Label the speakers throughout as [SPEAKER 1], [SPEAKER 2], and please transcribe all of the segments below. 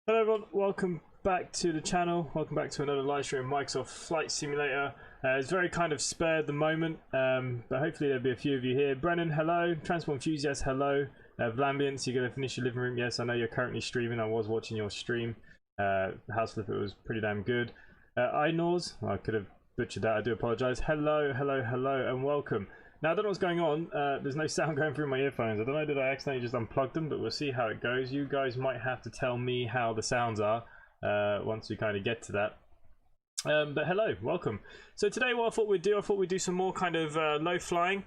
[SPEAKER 1] Hello everyone, welcome back to the channel. Welcome back to another live stream of Microsoft Flight Simulator. It's very kind of spare at the moment, but hopefully there'll be a few of you here. Brennan, hello. Transport Enthusiast, hello. Vlambians, you're going to finish your living room? Yes, I know you're currently streaming. I was watching your stream. House Flipper was pretty damn good. Inors, I could have butchered that, I do apologise. Hello, hello, hello, and welcome. Now, I don't know what's going on. There's no sound going through my earphones. I don't know, did I accidentally just unplug them? But we'll see how it goes. You guys might have to tell me how the sounds are once we kind of get to that. But hello, welcome. So today what I thought we'd do some more kind of low flying.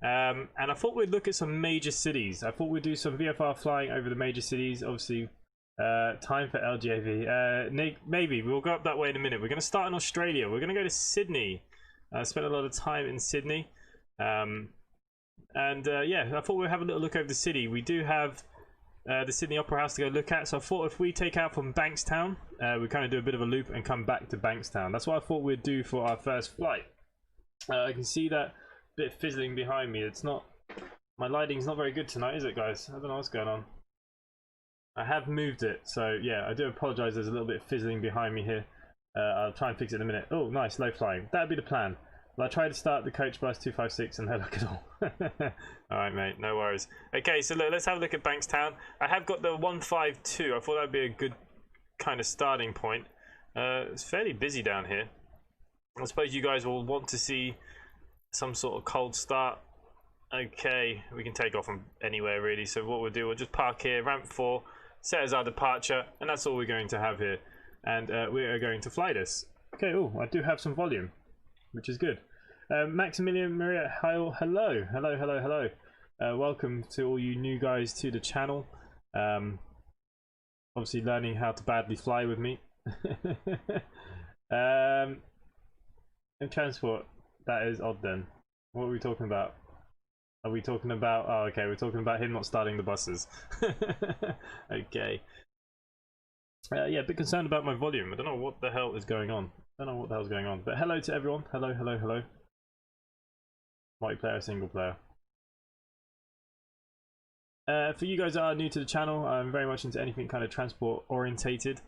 [SPEAKER 1] And I thought we'd look at some major cities. I thought we'd do some VFR flying over the major cities. Obviously, time for LGAV. Maybe, we'll go up that way in a minute. We're going to start in Australia. We're going to go to Sydney. I spent a lot of time in Sydney. Yeah, I thought we'd have a little look over the city. We do have the Sydney Opera House to go look at, so I thought if we take out from Bankstown, we kind of do a bit of a loop and come back to Bankstown. That's what I thought we'd do for our first flight. I can see that bit fizzling behind me. It's not, my lighting's not very good tonight, is it, guys? I don't know what's going on. I have moved it, so yeah, I do apologise. There's a little bit of fizzling behind me here. I'll try and fix it in a minute. Oh, nice, low flying. That'd be the plan. Well, I tried to start the coach bus 256 and no luck at all. Alright, mate, no worries. Okay, so look, let's have a look at Bankstown. I have got the 152. I thought that'd be a good kind of starting point. It's fairly busy down here. I suppose you guys will want to see some sort of cold start. Okay, we can take off from anywhere really. So what we'll do, we'll just park here, ramp 4, set as our departure, and that's all we're going to have here. And we are going to fly this. Okay, oh, I do have some volume, which is good. Maximilian Maria, hello, hello, hello, hello. Welcome to all you new guys to the channel. Obviously learning how to badly fly with me. And transport, that is odd then. What are we talking about? Are we talking about, oh okay, we're talking about him not starting the buses. Okay. Yeah, a bit concerned about my volume. I don't know what the hell is going on. I don't know what the hell's going on, but hello to everyone. Hello, hello, hello. Multiplayer, single player. For you guys that are new to the channel, I'm very much into anything kind of transport orientated.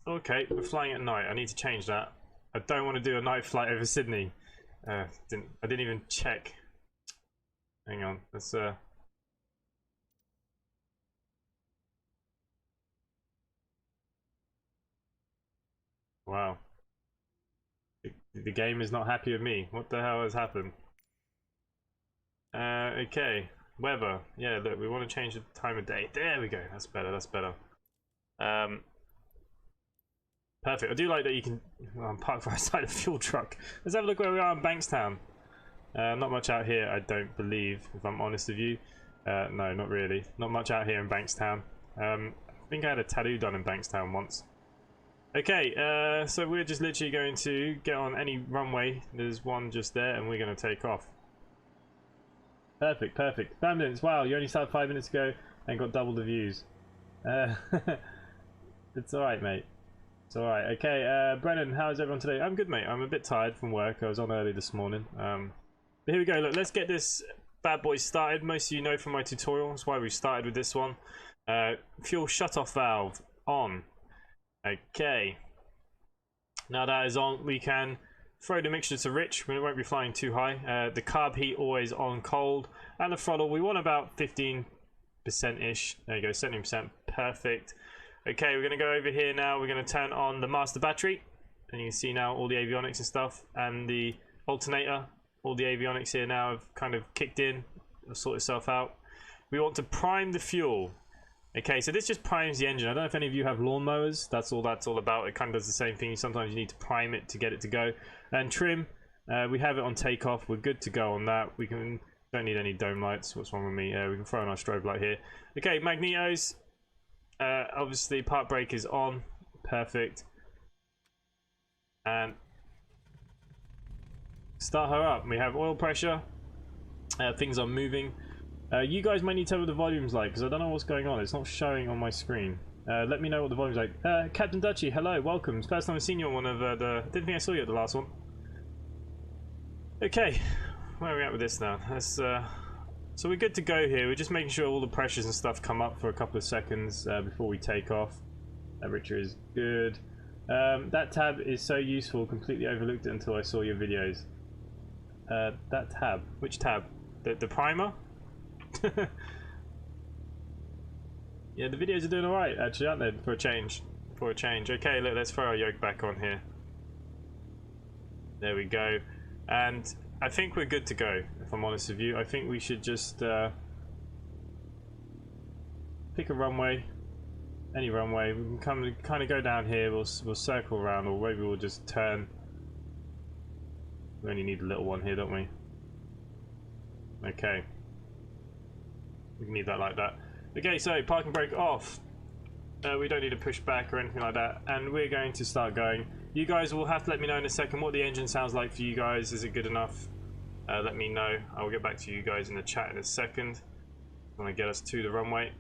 [SPEAKER 1] Okay, we're flying at night. I need to change that. I don't want to do a night flight over Sydney. I didn't even check. Hang on, let's wow. The game is not happy with me. What the hell has happened? Okay. Weather. Yeah, look, we want to change the time of day. There we go. That's better. That's better. Perfect. I do like that you can park right side of a fuel truck. Let's have a look where we are in Bankstown. Not much out here, I don't believe, if I'm honest with you. No, not really. Not much out here in Bankstown. I think I had a tattoo done in Bankstown once. Okay, so we're just literally going to get on any runway. There's one just there, and we're going to take off. Perfect, perfect. Bamblins, wow, you only started 5 minutes ago and got double the views. It's alright, mate. It's alright. Okay, Brennan, how's everyone today? I'm good, mate. I'm a bit tired from work. I was on early this morning. But here we go. Look, let's get this bad boy started. Most of you know from my tutorial. That's why we started with this one. Fuel shutoff valve on. Okay, now that is on, we can throw the mixture to rich when it won't be flying too high. The carb heat always on cold, and the throttle we want about 15%-ish. There you go, 17%, perfect. Okay, we're going to go over here now. We're going to turn on the master battery, and you can see now all the avionics and stuff, and the alternator. All the avionics here now have kind of kicked in. It'll sort itself out. We want to prime the fuel. Okay, so this just primes the engine. I don't know if any of you have lawnmowers. That's all about. It kind of does the same thing. Sometimes you need to prime it to get it to go. And trim, we have it on takeoff. We're good to go on that. We don't need any dome lights. What's wrong with me? We can throw in our strobe light here. Okay, magnetos. Obviously, park brake is on. Perfect. And start her up. We have oil pressure. Things are moving. You guys might need to tell me what the volume's like, because I don't know what's going on. It's not showing on my screen. Let me know what the volume's like. Captain Dutchy, hello, welcome. It's the first time I've seen you on one of the... I didn't think I saw you at the last one. Okay, where are we at with this now? Let's So we're good to go here. We're just making sure all the pressures and stuff come up for a couple of seconds before we take off. Temperature is good. That tab is so useful. Completely overlooked it until I saw your videos. That tab? Which tab? The primer? Yeah, the videos are doing alright actually, aren't they? For a change. Okay, look, let's throw our yoke back on here. There we go. And I think we're good to go, if I'm honest with you. I think we should just pick a runway. Any runway. We can kind of go down here, we'll circle around, or maybe we'll just turn. We only need a little one here, don't we? Okay. We need that like that. Okay, so parking brake off. We don't need to push back or anything like that, and we're going to start going. You guys will have to let me know in a second what the engine sounds like for you guys. Is it good enough? Let me know. I will get back to you guys in the chat in a second. I'm going to get us to the runway.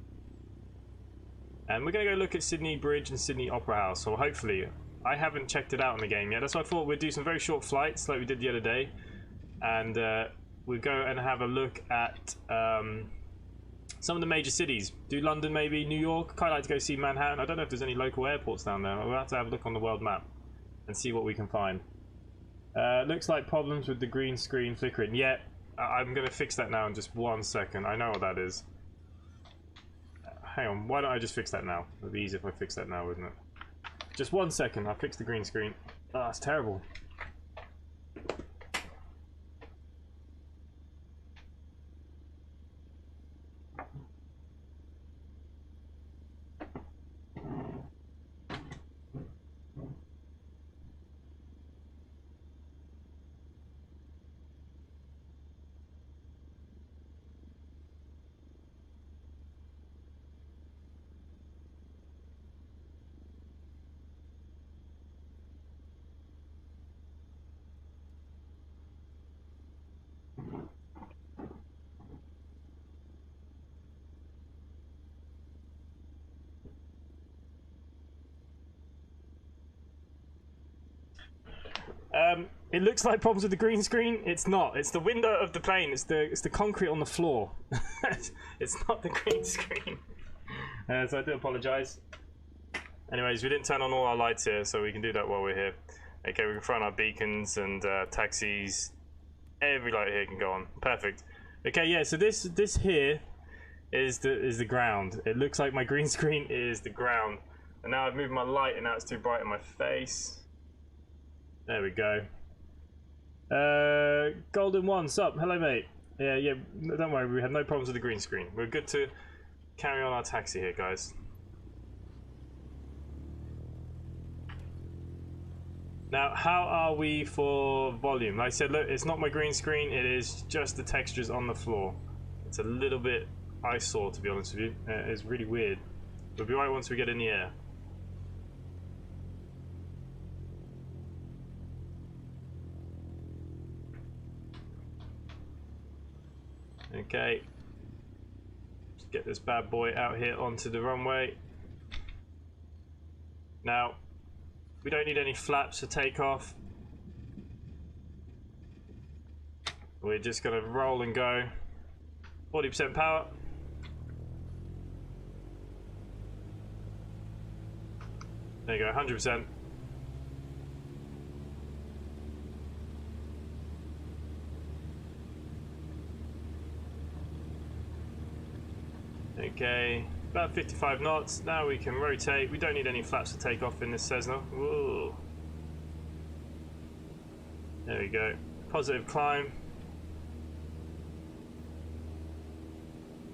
[SPEAKER 1] And we're going to go look at Sydney Bridge and Sydney Opera House. So hopefully, I haven't checked it out in the game yet. That's why I thought we'd do some very short flights like we did the other day. And we'll go and have a look at some of the major cities. Do London maybe, New York. Quite like to go see Manhattan. I don't know if there's any local airports down there. We'll have to have a look on the world map and see what we can find. Looks like problems with the green screen flickering. Yeah, I'm going to fix that now in just 1 second. I know what that is. Hang on, why don't I just fix that now? It'd be easier if I fix that now, wouldn't it? Just 1 second, I'll fix the green screen. Oh, that's terrible. It looks like problems with the green screen. It's not. It's the window of the plane. It's the concrete on the floor. It's not the green screen. So I do apologise. Anyways, we didn't turn on all our lights here, so we can do that while we're here. Okay, we can throw on our beacons and taxis. Every light here can go on. Perfect. Okay, yeah. So this here is the ground. It looks like my green screen is the ground, and now I've moved my light, and now it's too bright in my face. There we go. Golden One, sup? Hello, mate. Yeah, don't worry, we had no problems with the green screen. We're good to carry on our taxi here, guys. Now, how are we for volume? Like I said, look, it's not my green screen, it is just the textures on the floor. It's a little bit eyesore, to be honest with you. It's really weird. We'll be right once we get in the air. Okay, let's get this bad boy out here onto the runway. Now, we don't need any flaps for takeoff. We're just going to roll and go. 40% power. There you go, 100%. Okay, about 55 knots. Now we can rotate. We don't need any flaps to take off in this Cessna. Whoa. There we go. Positive climb.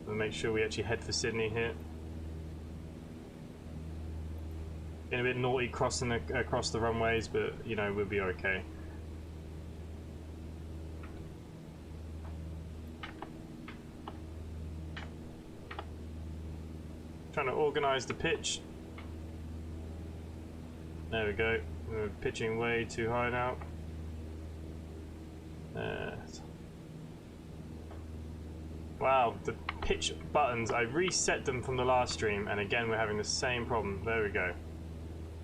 [SPEAKER 1] We'll make sure we actually head for Sydney here. Getting a bit naughty crossing across the runways, but you know, we'll be okay. Trying to organise the pitch. There we go. We're pitching way too high now. Wow, the pitch buttons, I reset them from the last stream, and again we're having the same problem. There we go.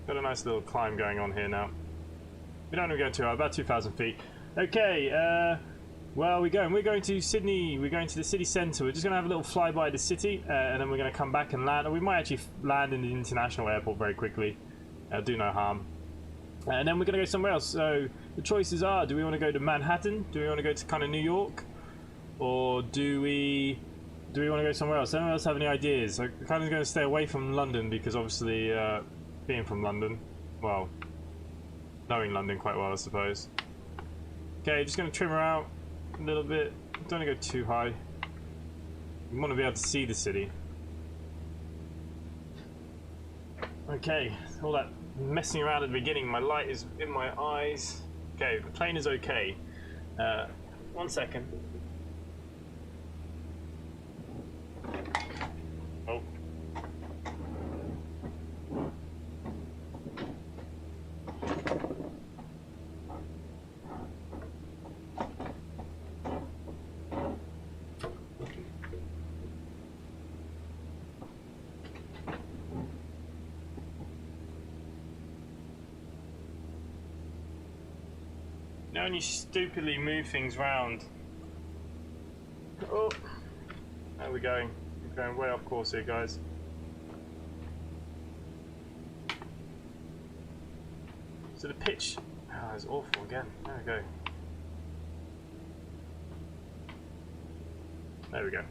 [SPEAKER 1] Got a nice little climb going on here now. We don't want to go too high, about 2,000 feet. Okay, Well, we're going to Sydney. We're going to the city centre. We're just going to have a little flyby of the city, and then we're going to come back and land. Or we might actually land in the international airport very quickly. Do no harm. And then we're going to go somewhere else. So the choices are: do we want to go to Manhattan? Do we want to go to kind of New York, or do we want to go somewhere else? Anyone else have any ideas? I'm kind of going to stay away from London because obviously, being from London, well, knowing London quite well, I suppose. Okay, just going to trim her out a little bit. Don't want to go too high. We want to be able to see the city. Okay, all that messing around at the beginning, my light is in my eyes. Okay, the plane is okay. 1 second. Oh. Now when you stupidly move things round. Oh, how are we going? We're going way off course here, guys. So the pitch, it's awful again. There we go. There we go.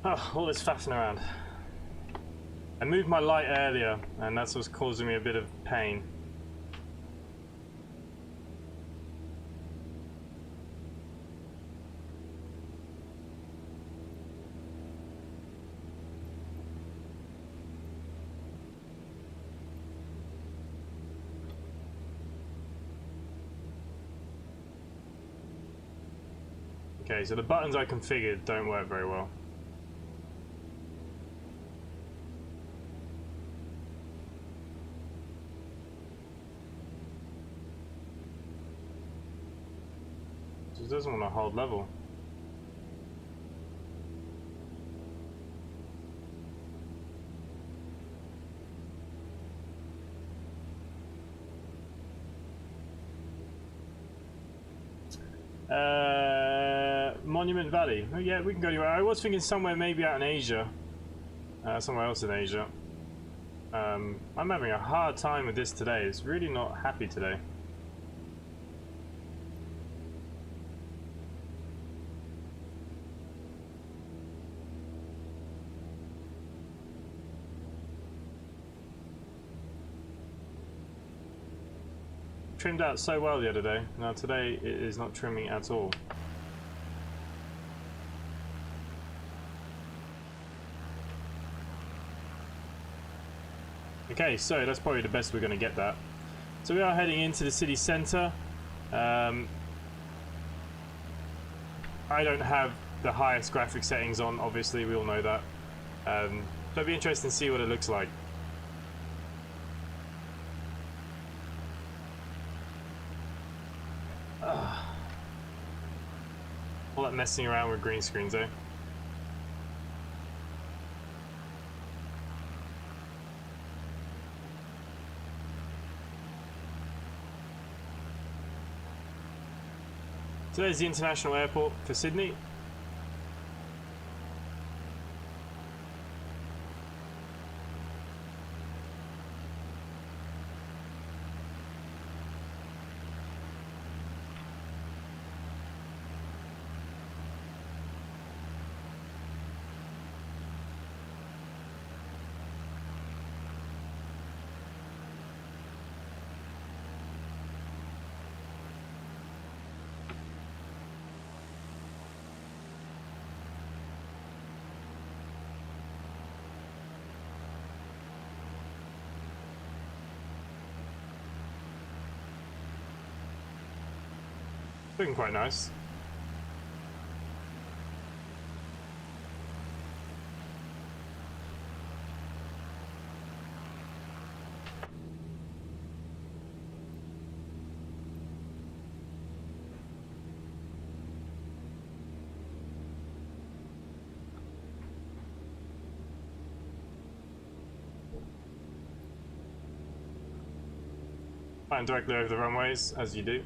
[SPEAKER 1] Oh, all this faffing around. I moved my light earlier, and that's what's causing me a bit of pain. Okay, so the buttons I configured don't work very well. It doesn't want to hold level. Monument Valley. Oh yeah, we can go anywhere. I was thinking somewhere maybe out in Asia. Somewhere else in Asia. I'm having a hard time with this today. It's really not happy today. Trimmed out so well the other day. Now today it is not trimming at all. Okay, so that's probably the best we're going to get that. So we are heading into the city centre. I don't have the highest graphic settings on, obviously, we all know that. So it'll be interesting to see what it looks like. All that messing around with green screens, eh? So there's the international airport for Sydney. Looking quite nice. Flying directly over the runways, as you do.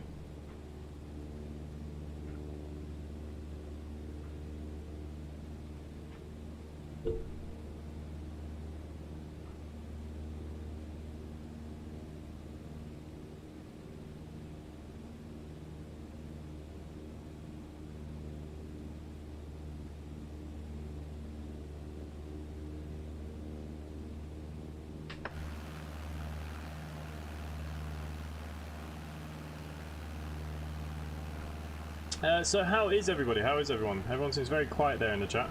[SPEAKER 1] So how is everybody? How is everyone? Everyone seems very quiet there in the chat.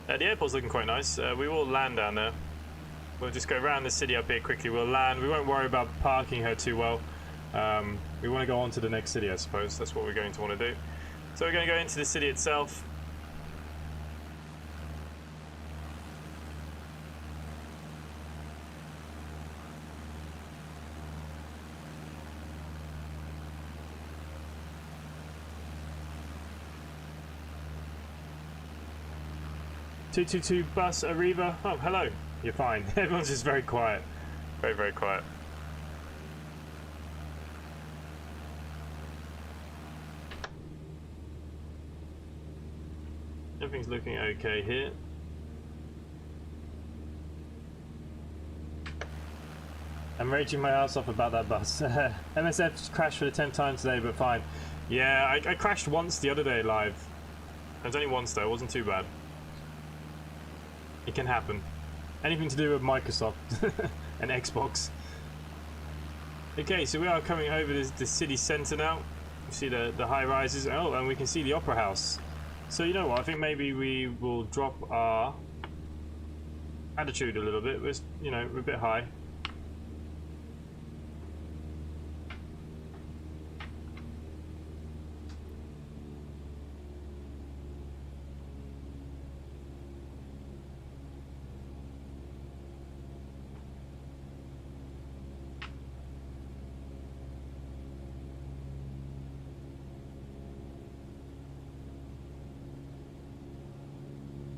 [SPEAKER 1] The airport's looking quite nice. We will land down there. We'll just go around the city up here quickly. We'll land. We won't worry about parking her too well. We want to go on to the next city, I suppose. That's what we're going to want to do. So we're going to go into the city itself. (222) bus Arriva. Oh, hello. You're fine. Everyone's just very quiet. Very, very quiet. Everything's looking okay here. I'm raging my ass off about that bus. MSF's crashed for the 10th time today, but fine. Yeah, I crashed once the other day live. It was only once though, it wasn't too bad. It can happen. Anything to do with Microsoft and Xbox. Okay, so we are coming over the city centre now. You see the high rises. Oh, and we can see the Opera House. So you know what? I think maybe we will drop our attitude a little bit. We're a bit high.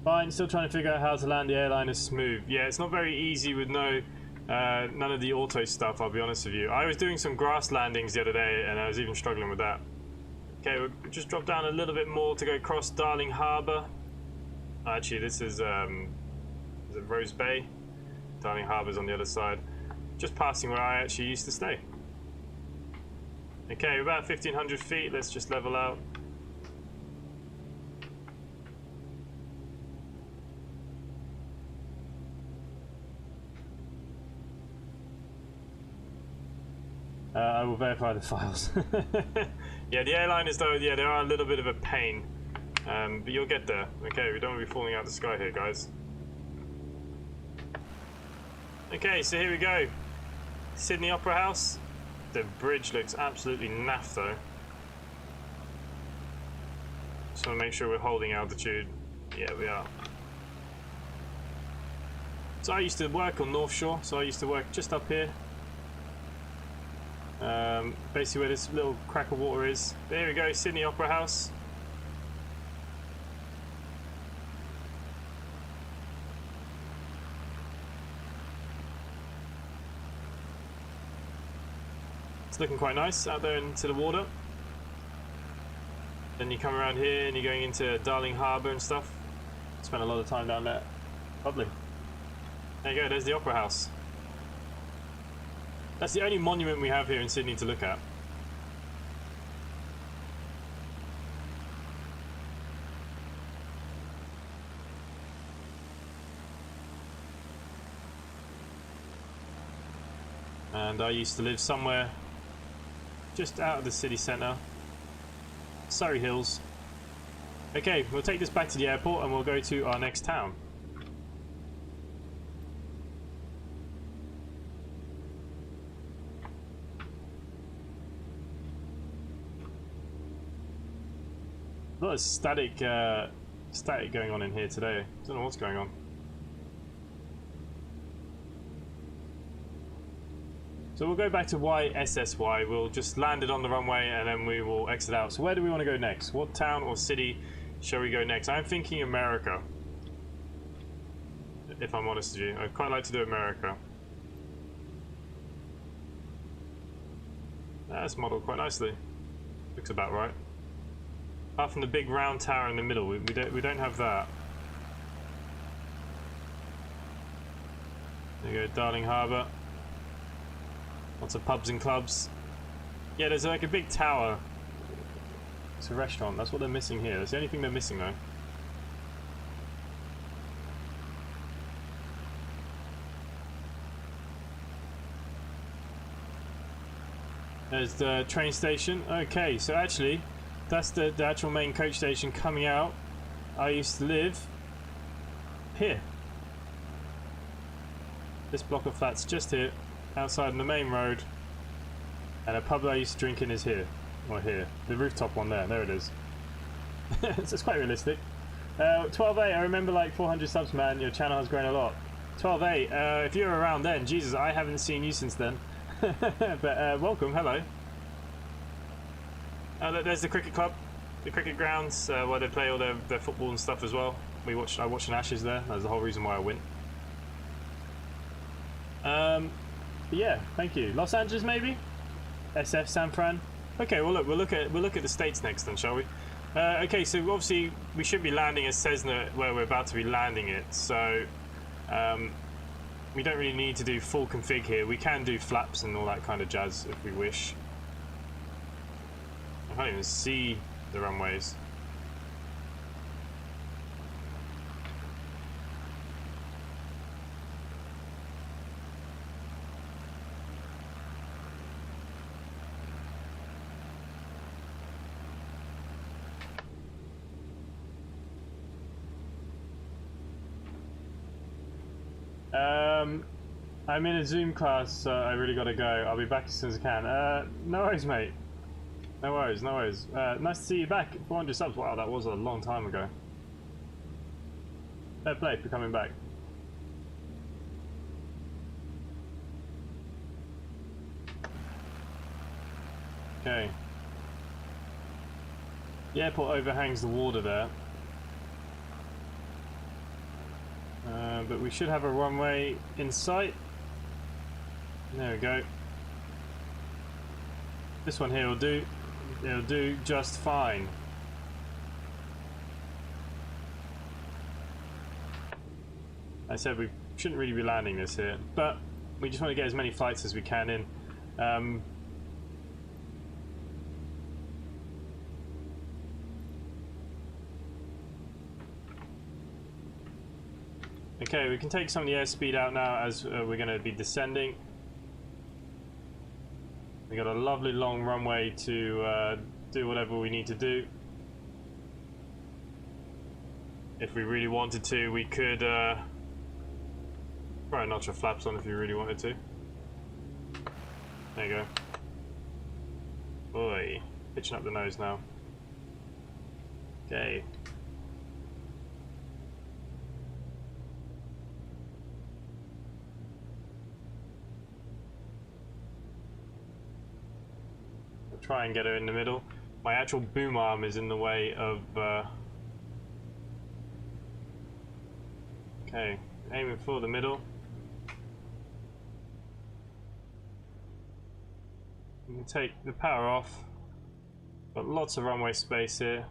[SPEAKER 1] Fine, still trying to figure out how to land the airliner smooth. Yeah, it's not very easy with none of the auto stuff, I'll be honest with you. I was doing some grass landings the other day and I was even struggling with that. Okay, we'll just drop down a little bit more to go across Darling Harbour. Actually, this is it Rose Bay? Darling Harbour's on the other side. Just passing where I actually used to stay. Okay, we're about 1,500 feet, let's just level out. I will verify the files. Yeah, the airliners though, yeah, they are a little bit of a pain. But you'll get there. Okay, we don't want to be falling out of the sky here, guys. Okay, so here we go. Sydney Opera House. The bridge looks absolutely naff though. Just want to make sure we're holding altitude. Yeah, we are. So I used to work on North Shore, so I used to work just up here. Basically where this little crack of water is. There we go, Sydney Opera House. It's looking quite nice out there into the water. Then you come around here and you're going into Darling Harbour and stuff. Spent a lot of time down there. Lovely. There you go, there's the Opera House. That's the only monument we have here in Sydney to look at. And I used to live somewhere just out of the city centre. Surrey Hills. Okay, we'll take this back to the airport and we'll go to our next town. A lot of static going on in here today. I don't know what's going on. So we'll go back to YSSY. We'll just land it on the runway and then we will exit out. So where do we want to go next? What town or city shall we go next? I'm thinking America. If I'm honest with you, I'd quite like to do America. That's modelled quite nicely. Looks about right. Apart from the big round tower in the middle, we don't have that. There you go, Darling Harbour. Lots of pubs and clubs. Yeah, there's like a big tower. It's a restaurant. That's what they're missing here. That's the only thing they're missing, though. There's the train station. Okay, so actually, that's the actual main coach station coming out. I used to live here. This block of flats just here, outside on the main road. And a pub that I used to drink in is here. Or here. The rooftop one there. There it is. So it's quite realistic. 12.8, I remember like 400 subs, man. Your channel has grown a lot. 12.8, if you were around then, Jesus, I haven't seen you since then. But welcome, hello. There's the cricket club, the cricket grounds, where they play all their football and stuff as well. I watched an Ashes there. That's the whole reason why I went. Yeah, thank you. Los Angeles, maybe. SF San Fran. Okay, well look, we'll look at the States next then, shall we? Okay, so obviously we should be landing at Cessna where we're about to be landing it. So we don't really need to do full config here. We can do flaps and all that kind of jazz if we wish. I can't even see the runways. I'm in a Zoom class, so I really gotta go. I'll be back as soon as I can. No worries, mate. No worries, no worries. Nice to see you back. 400 subs. Wow, that was a long time ago. Fair play for coming back. Okay. The airport overhangs the water there. But we should have a runway in sight. There we go. This one here will do. It'll do just fine. I said we shouldn't really be landing this here, but we just want to get as many flights as we can in. Okay, we can take some of the airspeed out now as we're going to be descending. We got a lovely long runway to do whatever we need to do. If we really wanted to, we could throw a notch of flaps on if you really wanted to. There you go. Boy, pitching up the nose now. Okay. Try and get her in the middle. My actual boom arm is in the way of okay, aiming for the middle. You can take the power off. Got lots of runway space here.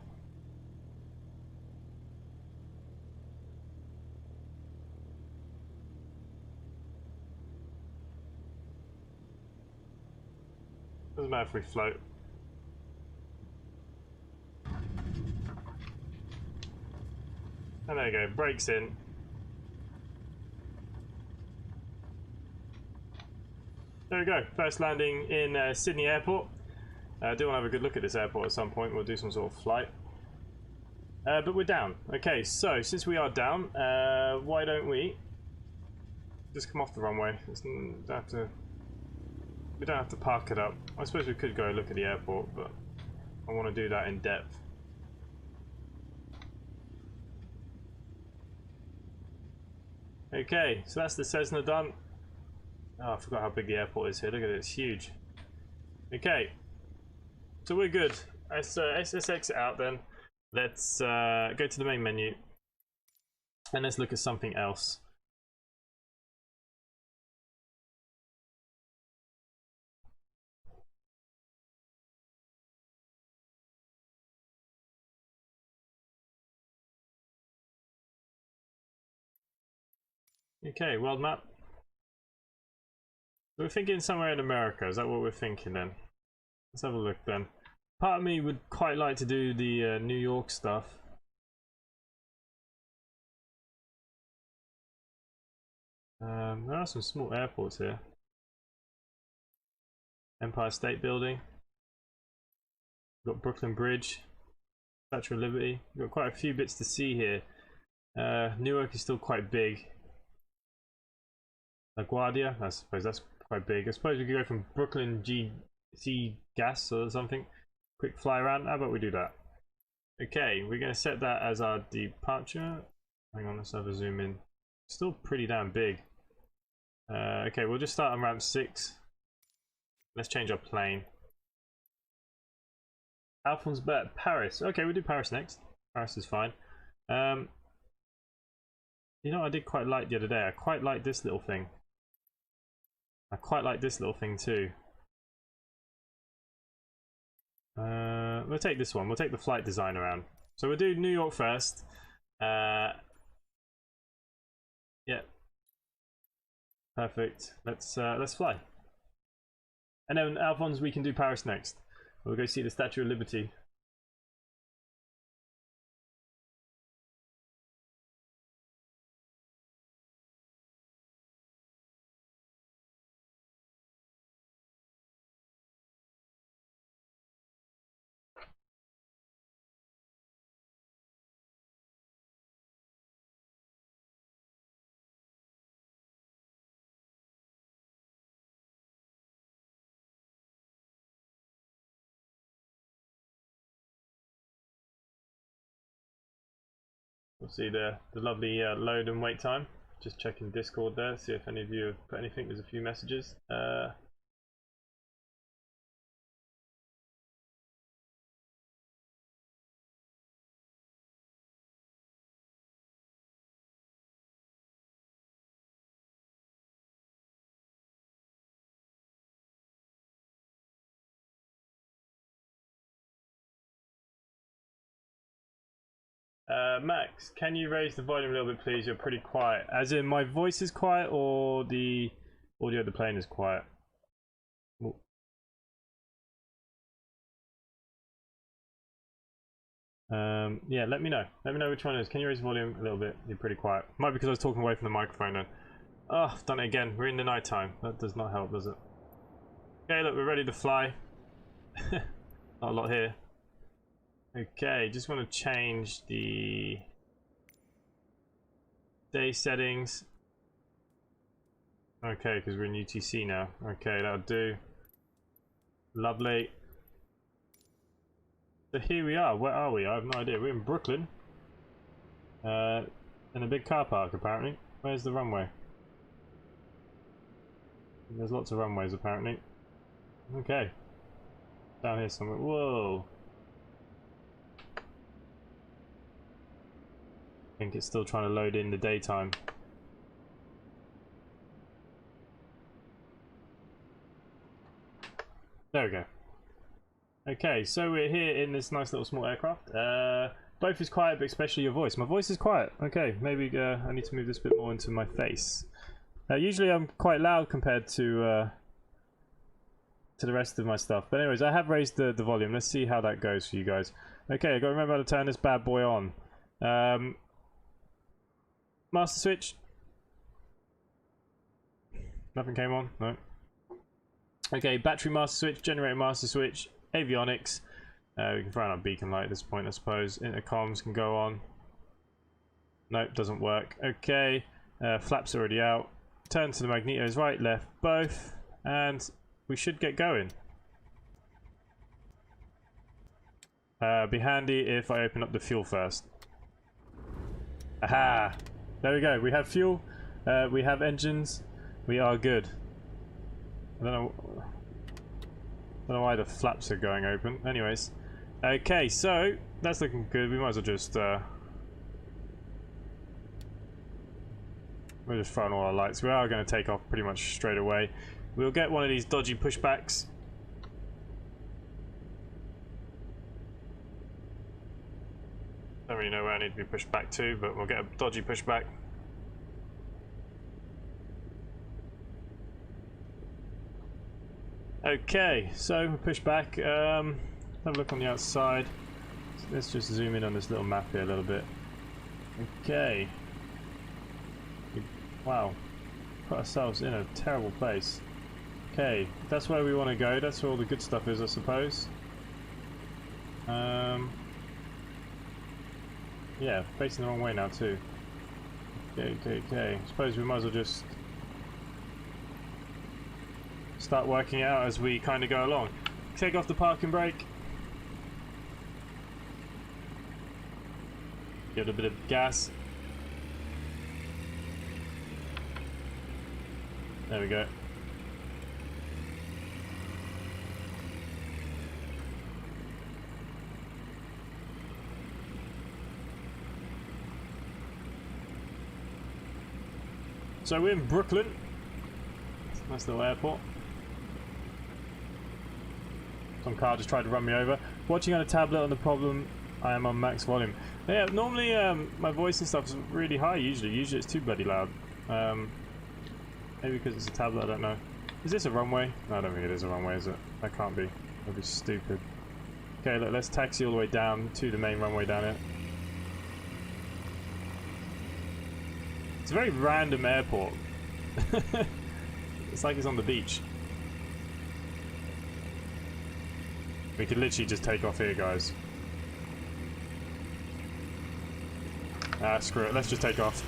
[SPEAKER 1] Doesn't matter if we float. And there you go, brakes in. There we go, first landing in Sydney Airport. I do want to have a good look at this airport at some point. We'll do some sort of flight. But we're down. Okay, so since we are down, why don't we just come off the runway? We don't have to park it up. I suppose we could go look at the airport, but I want to do that in depth. Okay, so that's the Cessna done. Oh, I forgot how big the airport is here. Look at it, it's huge. Okay, so we're good. Let's exit out then. Let's go to the main menu and let's look at something else. Okay, world map. We're thinking somewhere in America. Is that what we're thinking then? Let's have a look then. Part of me would quite like to do the New York stuff. There are some small airports here. Empire State Building. We've got Brooklyn Bridge. Statue of Liberty. We've got quite a few bits to see here. Newark is still quite big. LaGuardia, I suppose that's quite big. I suppose we could go from Brooklyn GC Gas or something. Quick fly around. How about we do that? Okay, we're going to set that as our departure. Hang on, let's have a zoom in. Still pretty damn big. Okay, we'll just start on ramp 6. Let's change our plane. Alphonse Bet, Paris. Okay, we'll do Paris next. Paris is fine. You know what I did quite like the other day? I quite like this little thing. I quite like this little thing too. We'll take this one. We'll take the flight design around. So we'll do New York first. Yeah. Perfect. Let's fly. And then Alphonse, we can do Paris next. We'll go see the Statue of Liberty. We'll see the lovely load and wait time. Just checking Discord there, see if any of you have put anything. There's a few messages. Max, can you raise the volume a little bit, please? You're pretty quiet. As in, my voice is quiet, or the audio of the plane is quiet? Yeah, let me know. Let me know which one it is. Can you raise the volume a little bit? You're pretty quiet. Might be because I was talking away from the microphone then. Oh, I've done it again. We're in the night time. That does not help, does it? Okay, look, we're ready to fly. Not a lot here. Okay, just want to change the day settings. Okay, because we're in UTC now. Okay, that'll do. Lovely. So here we are. Where are we? I have no idea. We're in Brooklyn. In a big car park, apparently. Where's the runway? There's lots of runways, apparently. Okay. Down here somewhere. Whoa. I think it's still trying to load in the daytime. There we go. Okay, so we're here in this nice little small aircraft. Both is quiet, but especially your voice. My voice is quiet. Okay, maybe I need to move this a bit more into my face. Usually I'm quite loud compared to the rest of my stuff. But anyways, I have raised the volume. Let's see how that goes for you guys. Okay, I've got to remember how to turn this bad boy on. Master switch. Nothing came on. No. Okay, battery master switch, generator master switch, avionics. We can throw on our beacon light at this point, I suppose. Intercoms can go on. Nope, doesn't work. Okay, flaps already out. Turn to the magnetos, right, left, both, and we should get going. Be handy if I open up the fuel first. Aha! There we go. We have fuel. We have engines. We are good. I don't know why the flaps are going open. Anyways, okay, so that's looking good. We might as well just we're just throwing all our lights. We are going to take off pretty much straight away. We'll get one of these dodgy pushbacks. Don't really know where I need to be pushed back to, but we'll get a dodgy pushback. Okay, so we push back. Have a look on the outside. So let's just zoom in on this little map here a little bit. Okay. Wow. Put ourselves in a terrible place. Okay, that's where we want to go. That's where all the good stuff is, I suppose. Yeah, facing the wrong way now too. Okay. I suppose we might as well just start working it out as we kind of go along. Take off the parking brake. Give it a bit of gas. There we go. So we're in Brooklyn. Nice little airport. Some car just tried to run me over. Watching on a tablet on the problem, I am on max volume. Yeah, normally my voice and stuff is really high usually. Usually it's too bloody loud. Maybe because it's a tablet, I don't know. Is this a runway? No, I don't think it is a runway, is it? That can't be. That'd be stupid. Okay, look, let's taxi all the way down to the main runway down here. It's a very random airport. It's like it's on the beach. We could literally just take off here, guys. Ah, screw it. Let's just take off.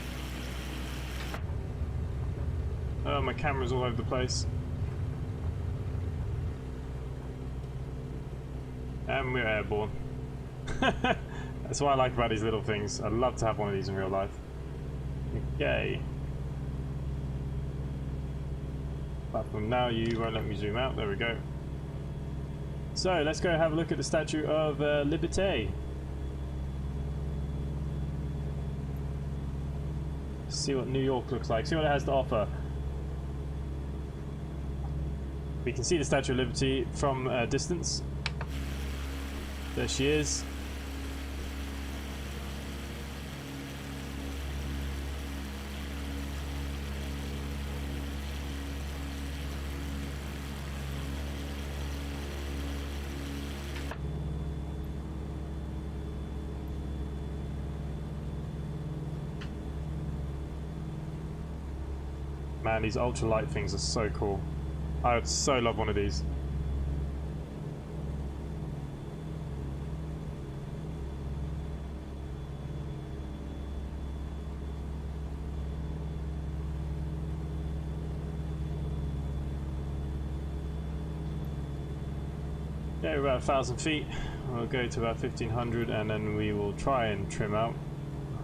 [SPEAKER 1] Oh, my camera's all over the place. And we're airborne. That's what I like about these little things. I'd love to have one of these in real life. Okay. Platform now, you won't let me zoom out. There we go. So, let's go have a look at the Statue of Liberté. See what New York looks like. See what it has to offer. We can see the Statue of Liberty from a distance. There she is. Man, these ultralight things are so cool. I would so love one of these. Yeah, we're about 1,000 feet. We'll go to about 1,500 and then we will try and trim out.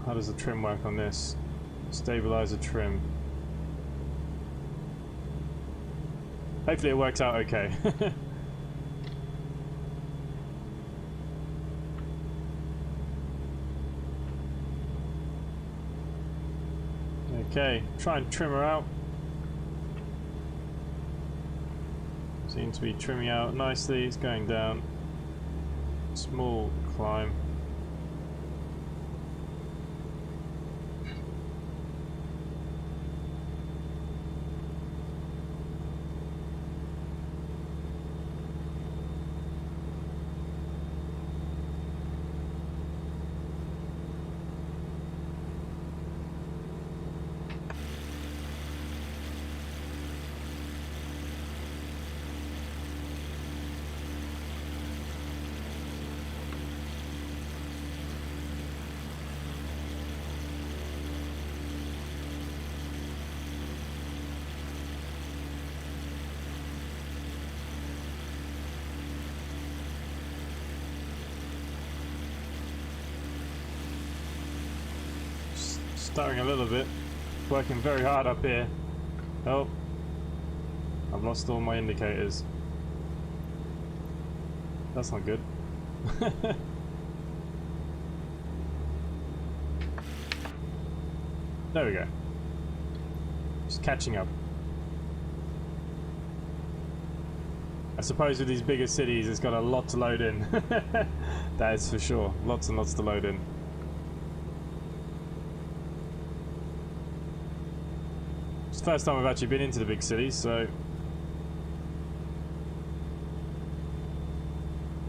[SPEAKER 1] How does the trim work on this? Stabilizer trim. Hopefully it works out okay. Okay, try and trim her out. Seems to be trimming out nicely. It's going down. Small climb. Stuttering a little bit, working very hard up here. Oh, I've lost all my indicators. That's not good. There we go. Just catching up. I suppose with these bigger cities it's got a lot to load in. That is for sure. Lots and lots to load in. It's the first time I've actually been into the big cities, so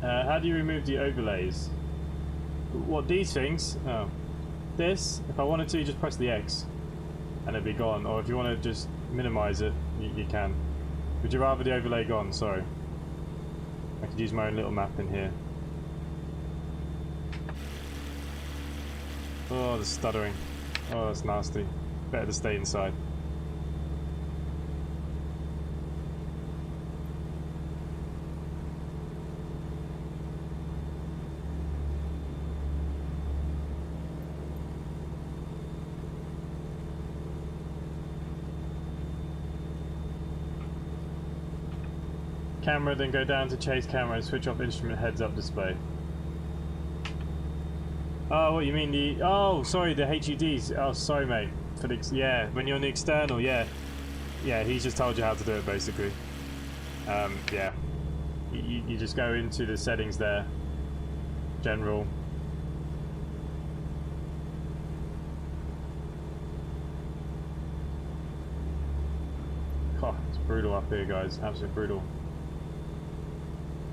[SPEAKER 1] How do you remove the overlays? What, these things? Oh. This, if I wanted to, you just press the X and it'd be gone. Or if you want to just minimize it, you can. Would you rather the overlay gone? Sorry. I could use my own little map in here. Oh, the stuttering. Oh, that's nasty. Better to stay inside. Camera, then go down to chase camera and switch off instrument heads-up display. Oh, what you mean the... Oh, sorry, the HUDs. Oh, sorry, mate. For the... Yeah, when you're on the external, yeah. Yeah, he's just told you how to do it, basically. Yeah. You just go into the settings there. General. God, it's brutal up here, guys. Absolutely brutal.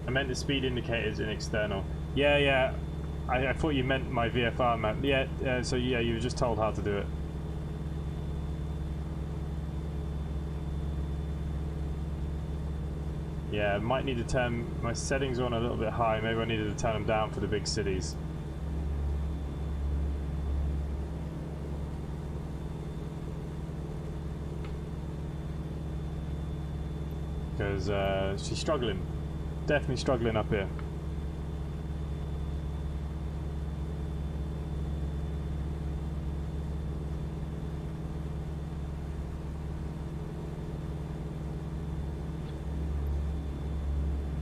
[SPEAKER 1] I meant the speed indicators in external. Yeah, yeah. I thought you meant my VFR map. Yeah, so yeah, you were just told how to do it. Yeah, I might need to turn my settings on a little bit high. Maybe I needed to turn them down for the big cities. Because she's struggling. Definitely struggling up here.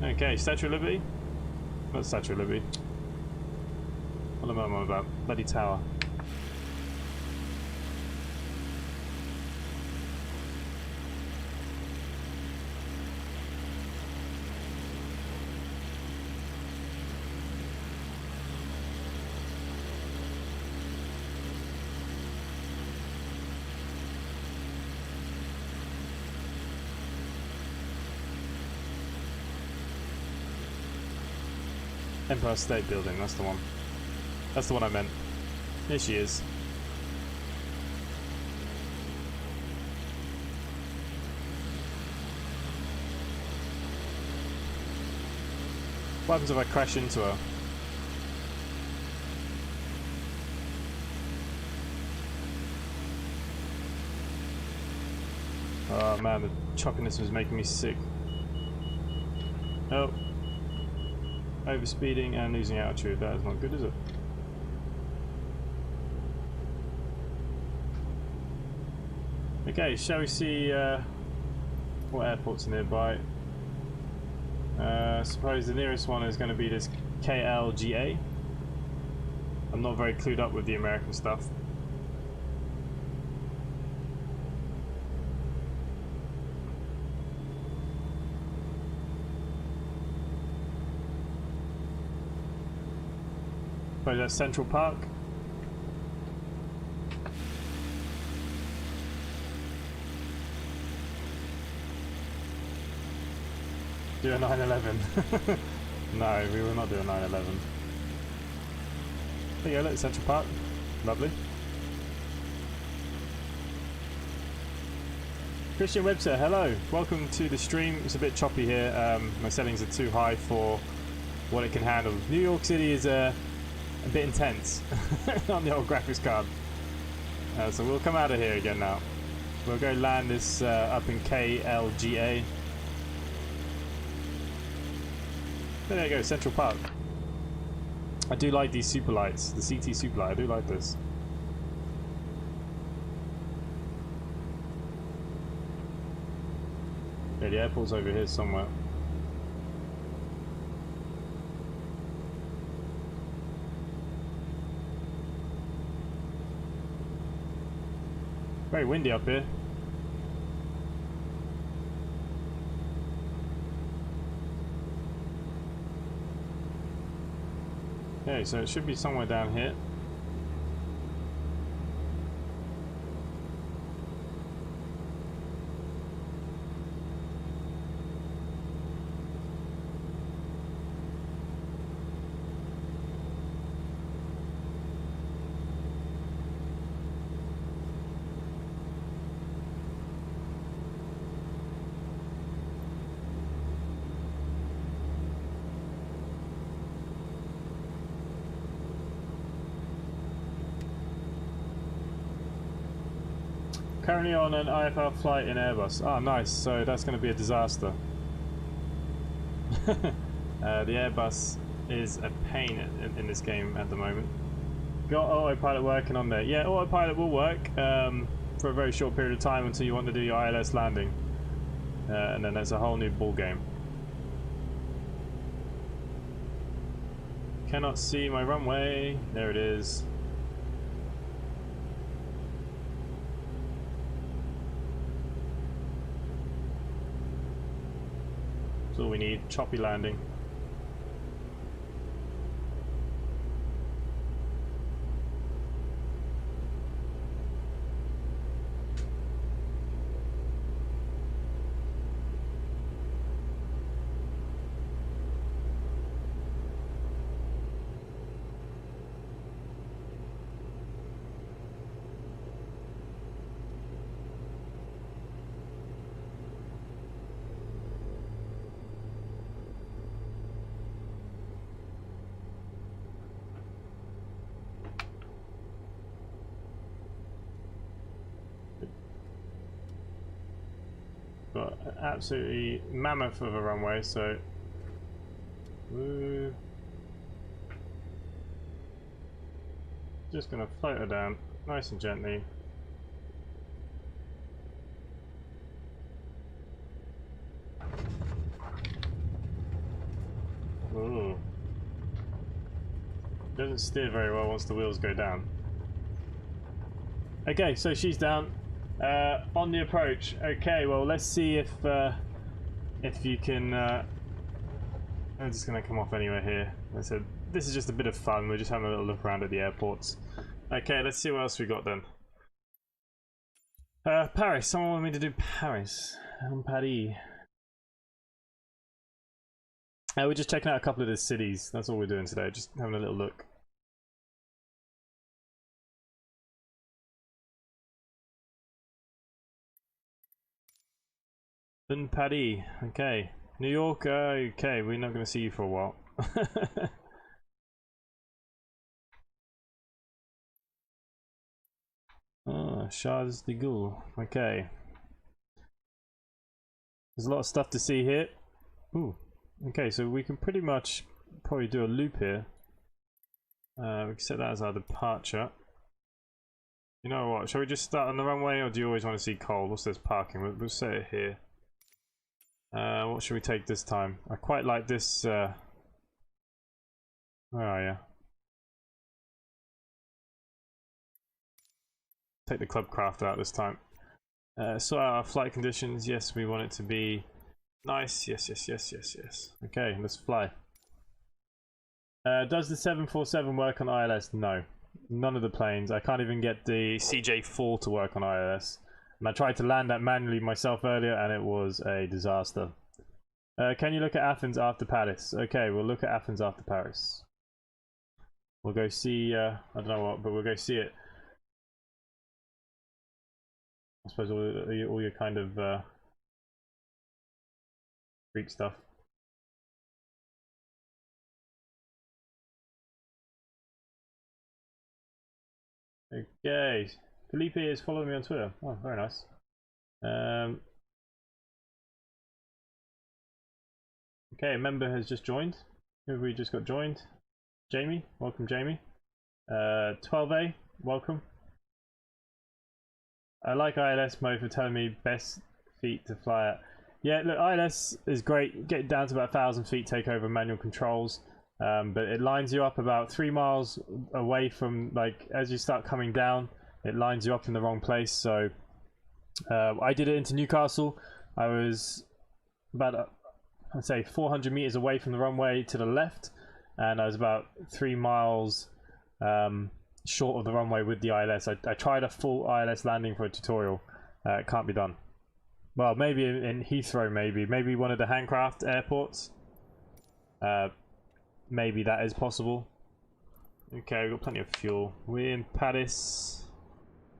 [SPEAKER 1] Okay, Statue of Liberty? Not Statue of Liberty. What am I on about? Bloody tower. Empire State Building, that's the one. That's the one I meant. Here she is. What happens if I crash into her? Oh man, the choppiness was making me sick. Oh. Overspeeding and losing altitude, that is not good, is it? Okay, shall we see what airports are nearby? I suppose the nearest one is going to be this KLGA. I'm not very clued up with the American stuff. Suppose that's Central Park. Do a 9/11. No, we will not do a 9/11. There you go, look, Central Park. Lovely. Christian Webster, hello. Welcome to the stream. It's a bit choppy here. My settings are too high for what it can handle. New York City is a bit intense on the old graphics card. So we'll come out of here again now. We'll go land this up in KLGA. There you go, Central Park. I do like these super lights, the CT super light, I do like this. Yeah, the airport's over here somewhere. Very windy up here. Okay, so it should be somewhere down here. Currently on an IFR flight in Airbus. Oh, nice. So that's going to be a disaster. The Airbus is a pain in this game at the moment. Got autopilot working on there. Yeah, autopilot will work for a very short period of time until you want to do your ILS landing. And then there's a whole new ball game. Cannot see my runway. There it is. That's all we need. Choppy landing. Got an absolutely mammoth of a runway, so woo. Just gonna float her down nice and gently. Ooh. Doesn't steer very well once the wheels go down. Okay, so she's down. On the approach. Okay, well let's see if you can. I'm just gonna come off anyway here. I said this is just a bit of fun. We're just having a little look around at the airports. Okay, let's see what else we got then. Paris. Someone wanted me to do Paris. Paris. We're just checking out a couple of the cities. That's all we're doing today. Just having a little look. Paris, okay. New York, okay, we're not going to see you for a while. Charles de Gaulle, okay. There's a lot of stuff to see here. Ooh, okay, so we can pretty much probably do a loop here. We can set that as our departure. You know what, shall we just start on the runway, or do you always want to see cold? What's this parking? We'll set it here. What should we take this time? I quite like this. Where are you? Take the club craft out this time. Sort out our flight conditions. Yes, we want it to be nice. Yes, yes, yes, yes, yes. Okay, let's fly. Does the 747 work on ILS? No. None of the planes. I can't even get the CJ4 to work on ILS. And I tried to land that manually myself earlier and it was a disaster. Can you look at Athens after Paris? Okay, we'll look at Athens after Paris. We'll go see, I don't know what, but we'll go see it. I suppose all your kind of Greek stuff. Okay, Felipe is following me on Twitter. Oh, very nice. Okay, a member has just joined. Who have we just got joined? Jamie, welcome Jamie. 12A, welcome. I like ILS mode for telling me best feet to fly at. Yeah, look, ILS is great. Get down to about 1,000 feet, take over manual controls. But it lines you up about 3 miles away from, like, as you start coming down, it lines you up in the wrong place. So I did it into Newcastle. I was about, I'd say 400 meters away from the runway to the left, and I was about 3 miles short of the runway with the ILS. I tried a full ILS landing for a tutorial. It can't be done. Well, maybe in Heathrow, maybe one of the handcraft airports. Maybe that is possible. Okay, we've got plenty of fuel. We're in Paris.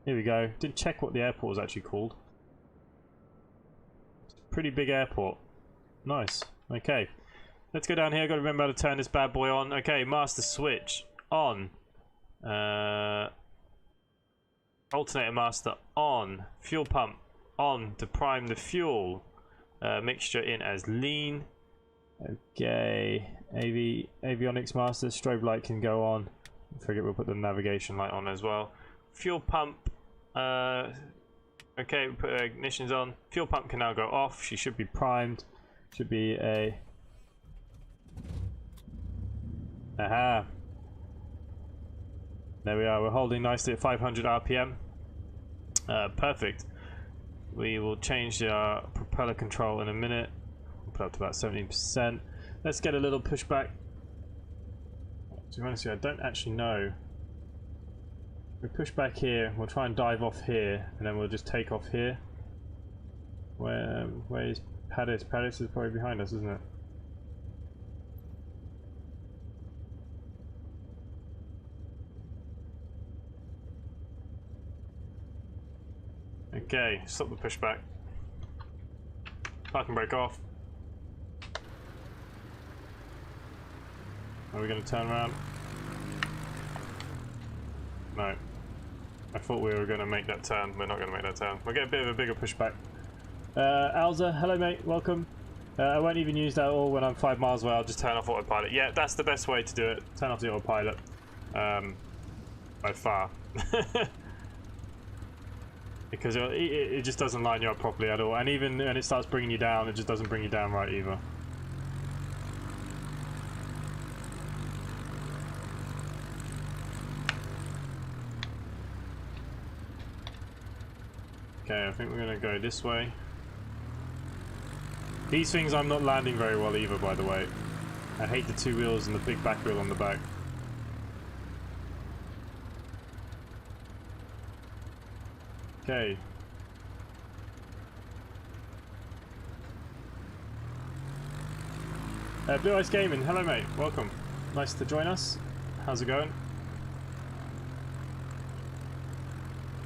[SPEAKER 1] Here we go. Didn't check what the airport was actually called. Pretty big airport. Nice. Okay. Let's go down here. Got to remember how to turn this bad boy on. Okay, master switch. On. Alternator master on. Fuel pump on to prime the fuel. Mixture in as lean. Okay. Avionics master. Strobe light can go on. I forget we'll put the navigation light on as well. Fuel pump. Okay, we put ignitions on. Fuel pump can now go off. She should be primed. Should be a... Aha. There we are. We're holding nicely at 500 RPM. Perfect. We will change our propeller control in a minute. We'll put up to about 17%. Let's get a little pushback. To be honest with you, I don't actually know. We push back here. We'll try and dive off here, and then we'll just take off here. Where is Paris? Paris is probably behind us, isn't it? Okay, stop the pushback. Parking brake off. Are we going to turn around? No. I thought we were going to make that turn. We're not going to make that turn. We'll get a bit of a bigger pushback. Alza, hello mate, welcome. I won't even use that at all when I'm 5 miles away. I'll just turn off autopilot. Yeah, that's the best way to do it. Turn off the autopilot. By far. Because it just doesn't line you up properly at all. And even when it starts bringing you down, it just doesn't bring you down right either. Okay, I think we're going to go this way. These things I'm not landing very well either, by the way. I hate the 2 wheels and the big back wheel on the back. Okay. Blue Ice Gaming, hello mate, welcome. Nice to join us. How's it going?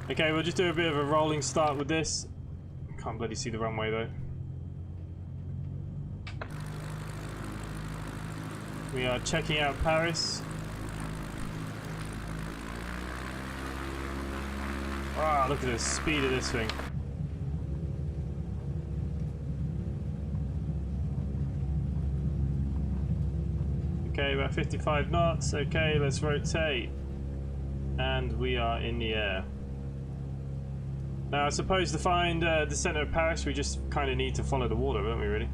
[SPEAKER 1] Okay, we'll just do a bit of a rolling start with this. Can't bloody see the runway though. We are checking out Paris. Wow, look at the speed of this thing. Okay, about 55 knots. Okay, let's rotate. And we are in the air. Now, I suppose to find the center of Paris, we just kind of need to follow the water, don't we, really?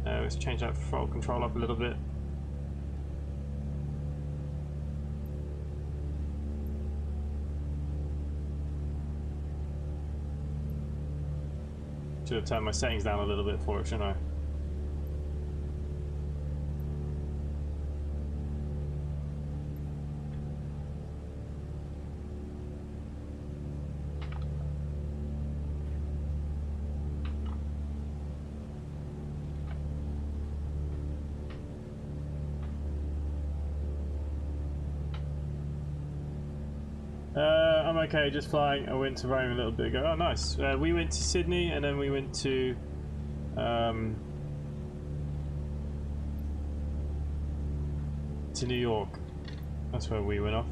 [SPEAKER 1] Let's change that throttle control up a little bit. Should have turned my settings down a little bit for it, shouldn't I? I'm okay, just flying. I went to Rome a little bit ago. Oh, nice. We went to Sydney and then we went to New York. That's where we went off.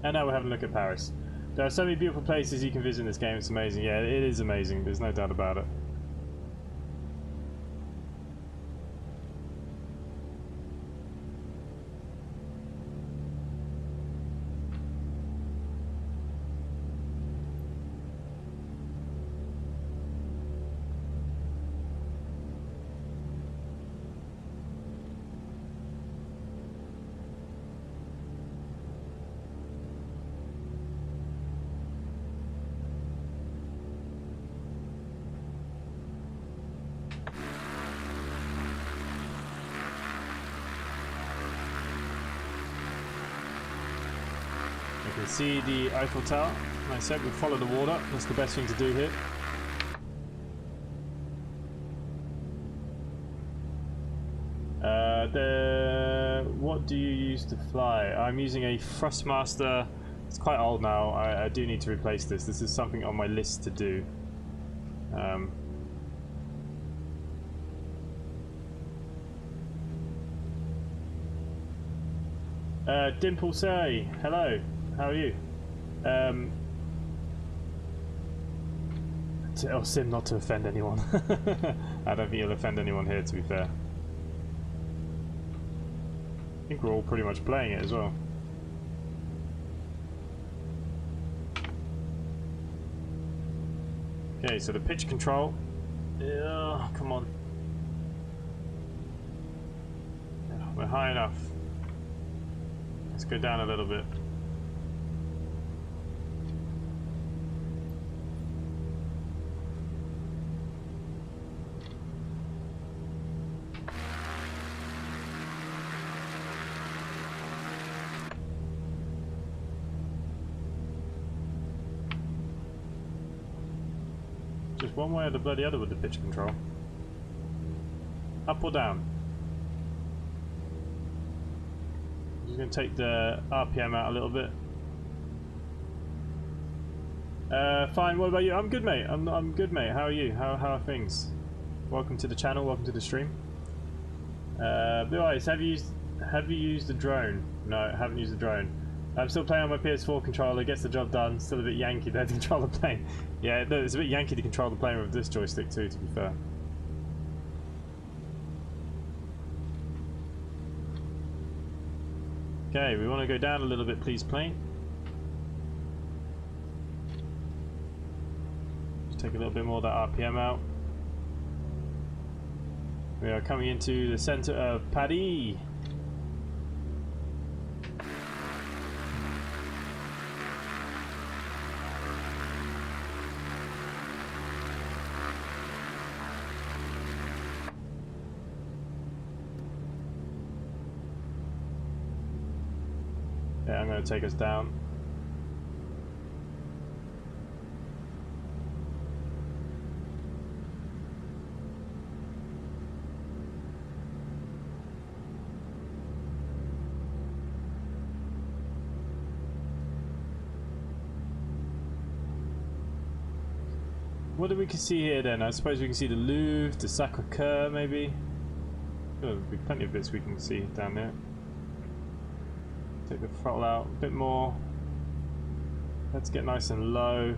[SPEAKER 1] And now we're having a look at Paris. There are so many beautiful places you can visit in this game. It's amazing. Yeah, it is amazing. There's no doubt about it. You can see the Eiffel Tower. Like I said, we follow the water. That's the best thing to do here. What do you use to fly? I'm using a Thrustmaster. It's quite old now. I do need to replace this. This is something on my list to do. Dimple say hello. How are you? or sim not to offend anyone. I don't think you'll offend anyone here, to be fair. I think we're all pretty much playing it as well. Okay, so the pitch control. Yeah, come on. We're high enough. Let's go down a little bit. Just one way or the bloody other with the pitch control. Up or down? Just going to take the RPM out a little bit. Fine, what about you? I'm good, mate. I'm good, mate. How are you? How are things? Welcome to the channel, welcome to the stream. Blue Eyes, have you used the drone? No, I haven't used the drone. I'm still playing on my PS4 controller, gets the job done. Still a bit yanky though to control the plane. Yeah, no, it's a bit yanky to control the plane with this joystick too, to be fair. Okay, we want to go down a little bit, please, plane. Just take a little bit more of that RPM out. We are coming into the center of Paris. Yeah, I'm going to take us down. What do we can see here then? I suppose we can see the Louvre, the Sacré-Cœur maybe. Oh, there'll be plenty of bits we can see down there. Take the throttle out a bit more. Let's get nice and low.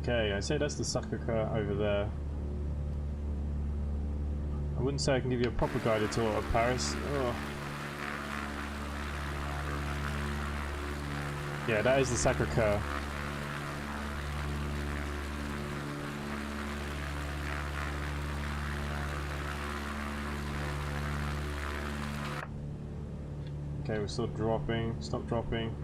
[SPEAKER 1] Okay, I say that's the Sacré-Cœur over there. I wouldn't say I can give you a proper guided tour of Paris. Oh. Yeah, that is the Sacré-Cœur. Okay, we're still dropping. Stop dropping.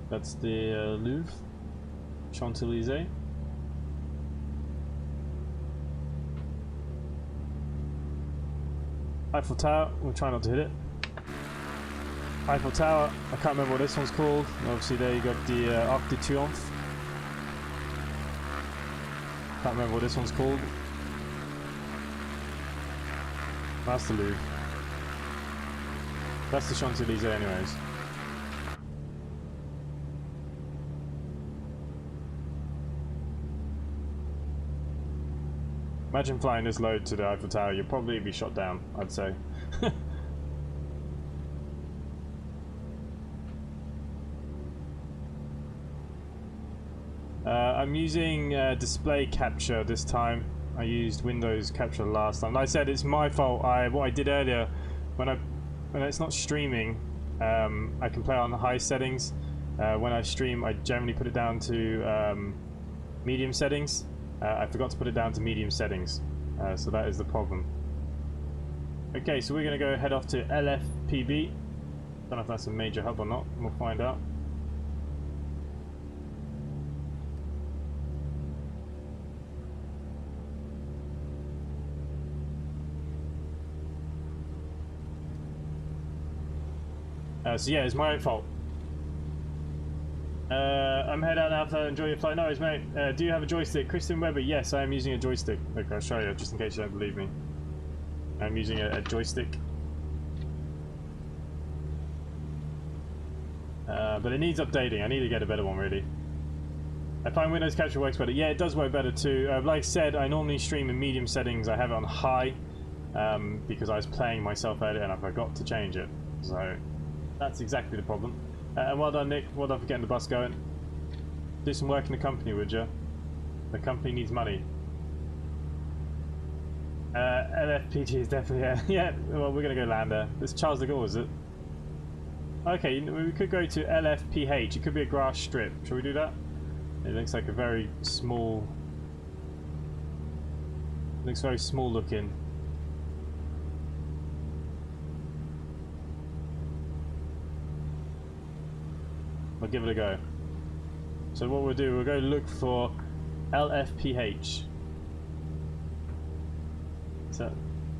[SPEAKER 1] That's the Louvre, Champs-Élysées. Eiffel Tower, we'll try not to hit it. Eiffel Tower, I can't remember what this one's called. Obviously there you got the Arc de Triomphe. Can't remember what this one's called. That's the Louvre. That's the Champs-Élysées anyways. Imagine flying this low to the Eiffel Tower, you'll probably be shot down, I'd say. I'm using display capture this time. I used Windows capture last time. Like I said, it's my fault. What I did earlier, when it's not streaming, I can play on the high settings. When I stream, I generally put it down to medium settings. I forgot to put it down to medium settings, so that is the problem. Okay, so we're going to go head off to LFPB. Don't know if that's a major hub or not, we'll find out. So yeah, it's my own fault. I'm head out now, so enjoy your flight. No worries, mate. Do you have a joystick? Christian Webber, yes, I am using a joystick. Look, I'll show you, just in case you don't believe me. I'm using a joystick. But it needs updating. I need to get a better one, really. I find Windows Capture works better. Yeah, it does work better too. Like I said, I normally stream in medium settings. I have it on high because I was playing myself earlier and I forgot to change it. So that's exactly the problem. And well done, Nick. Well done for getting the bus going. Do some work in the company, would you? The company needs money. LFPG is definitely yeah. Well, we're gonna go land there. This is Charles de Gaulle, is it? Okay, we could go to LFPH. It could be a grass strip. Shall we do that? It looks like a very small. Looks very small looking. I'll give it a go. So what we'll do, we'll go look for LFPH. So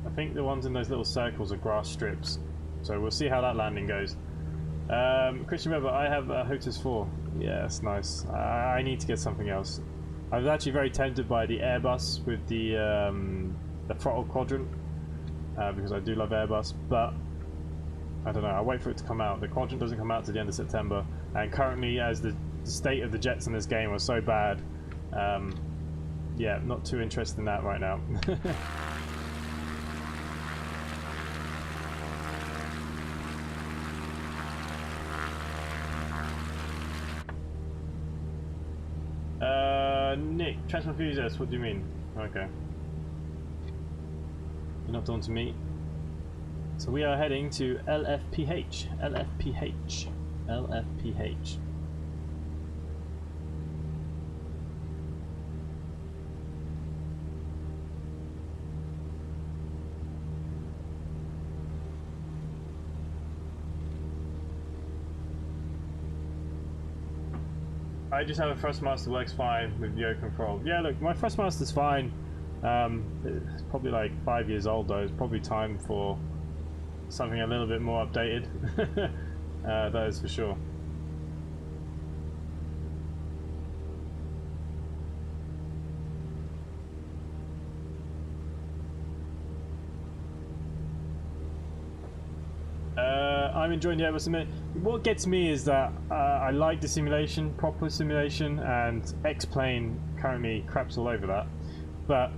[SPEAKER 1] I think the ones in those little circles are grass strips. So we'll see how that landing goes. Christian Weber, I have a Hotus 4. Yeah, that's nice. I need to get something else. I was actually very tempted by the Airbus with the throttle quadrant because I do love Airbus, but I don't know. I'll wait for it to come out. The quadrant doesn't come out to the end of September, and currently, as the state of the jets in this game are so bad, yeah, not too interested in that right now. Nick, transport enthusiast, what do you mean? Okay. You're not on to me. So we are heading to LFPH. LFPH. LFPH. I just have a Thrustmaster, works fine with Yo control. Yeah, look, my Thrustmaster's fine. It's probably like 5 years old though. It's probably time for something a little bit more updated. That is for sure. I'm enjoying the Airbus simulator. What gets me is that I like the simulation, proper simulation, and X-Plane currently craps all over that. But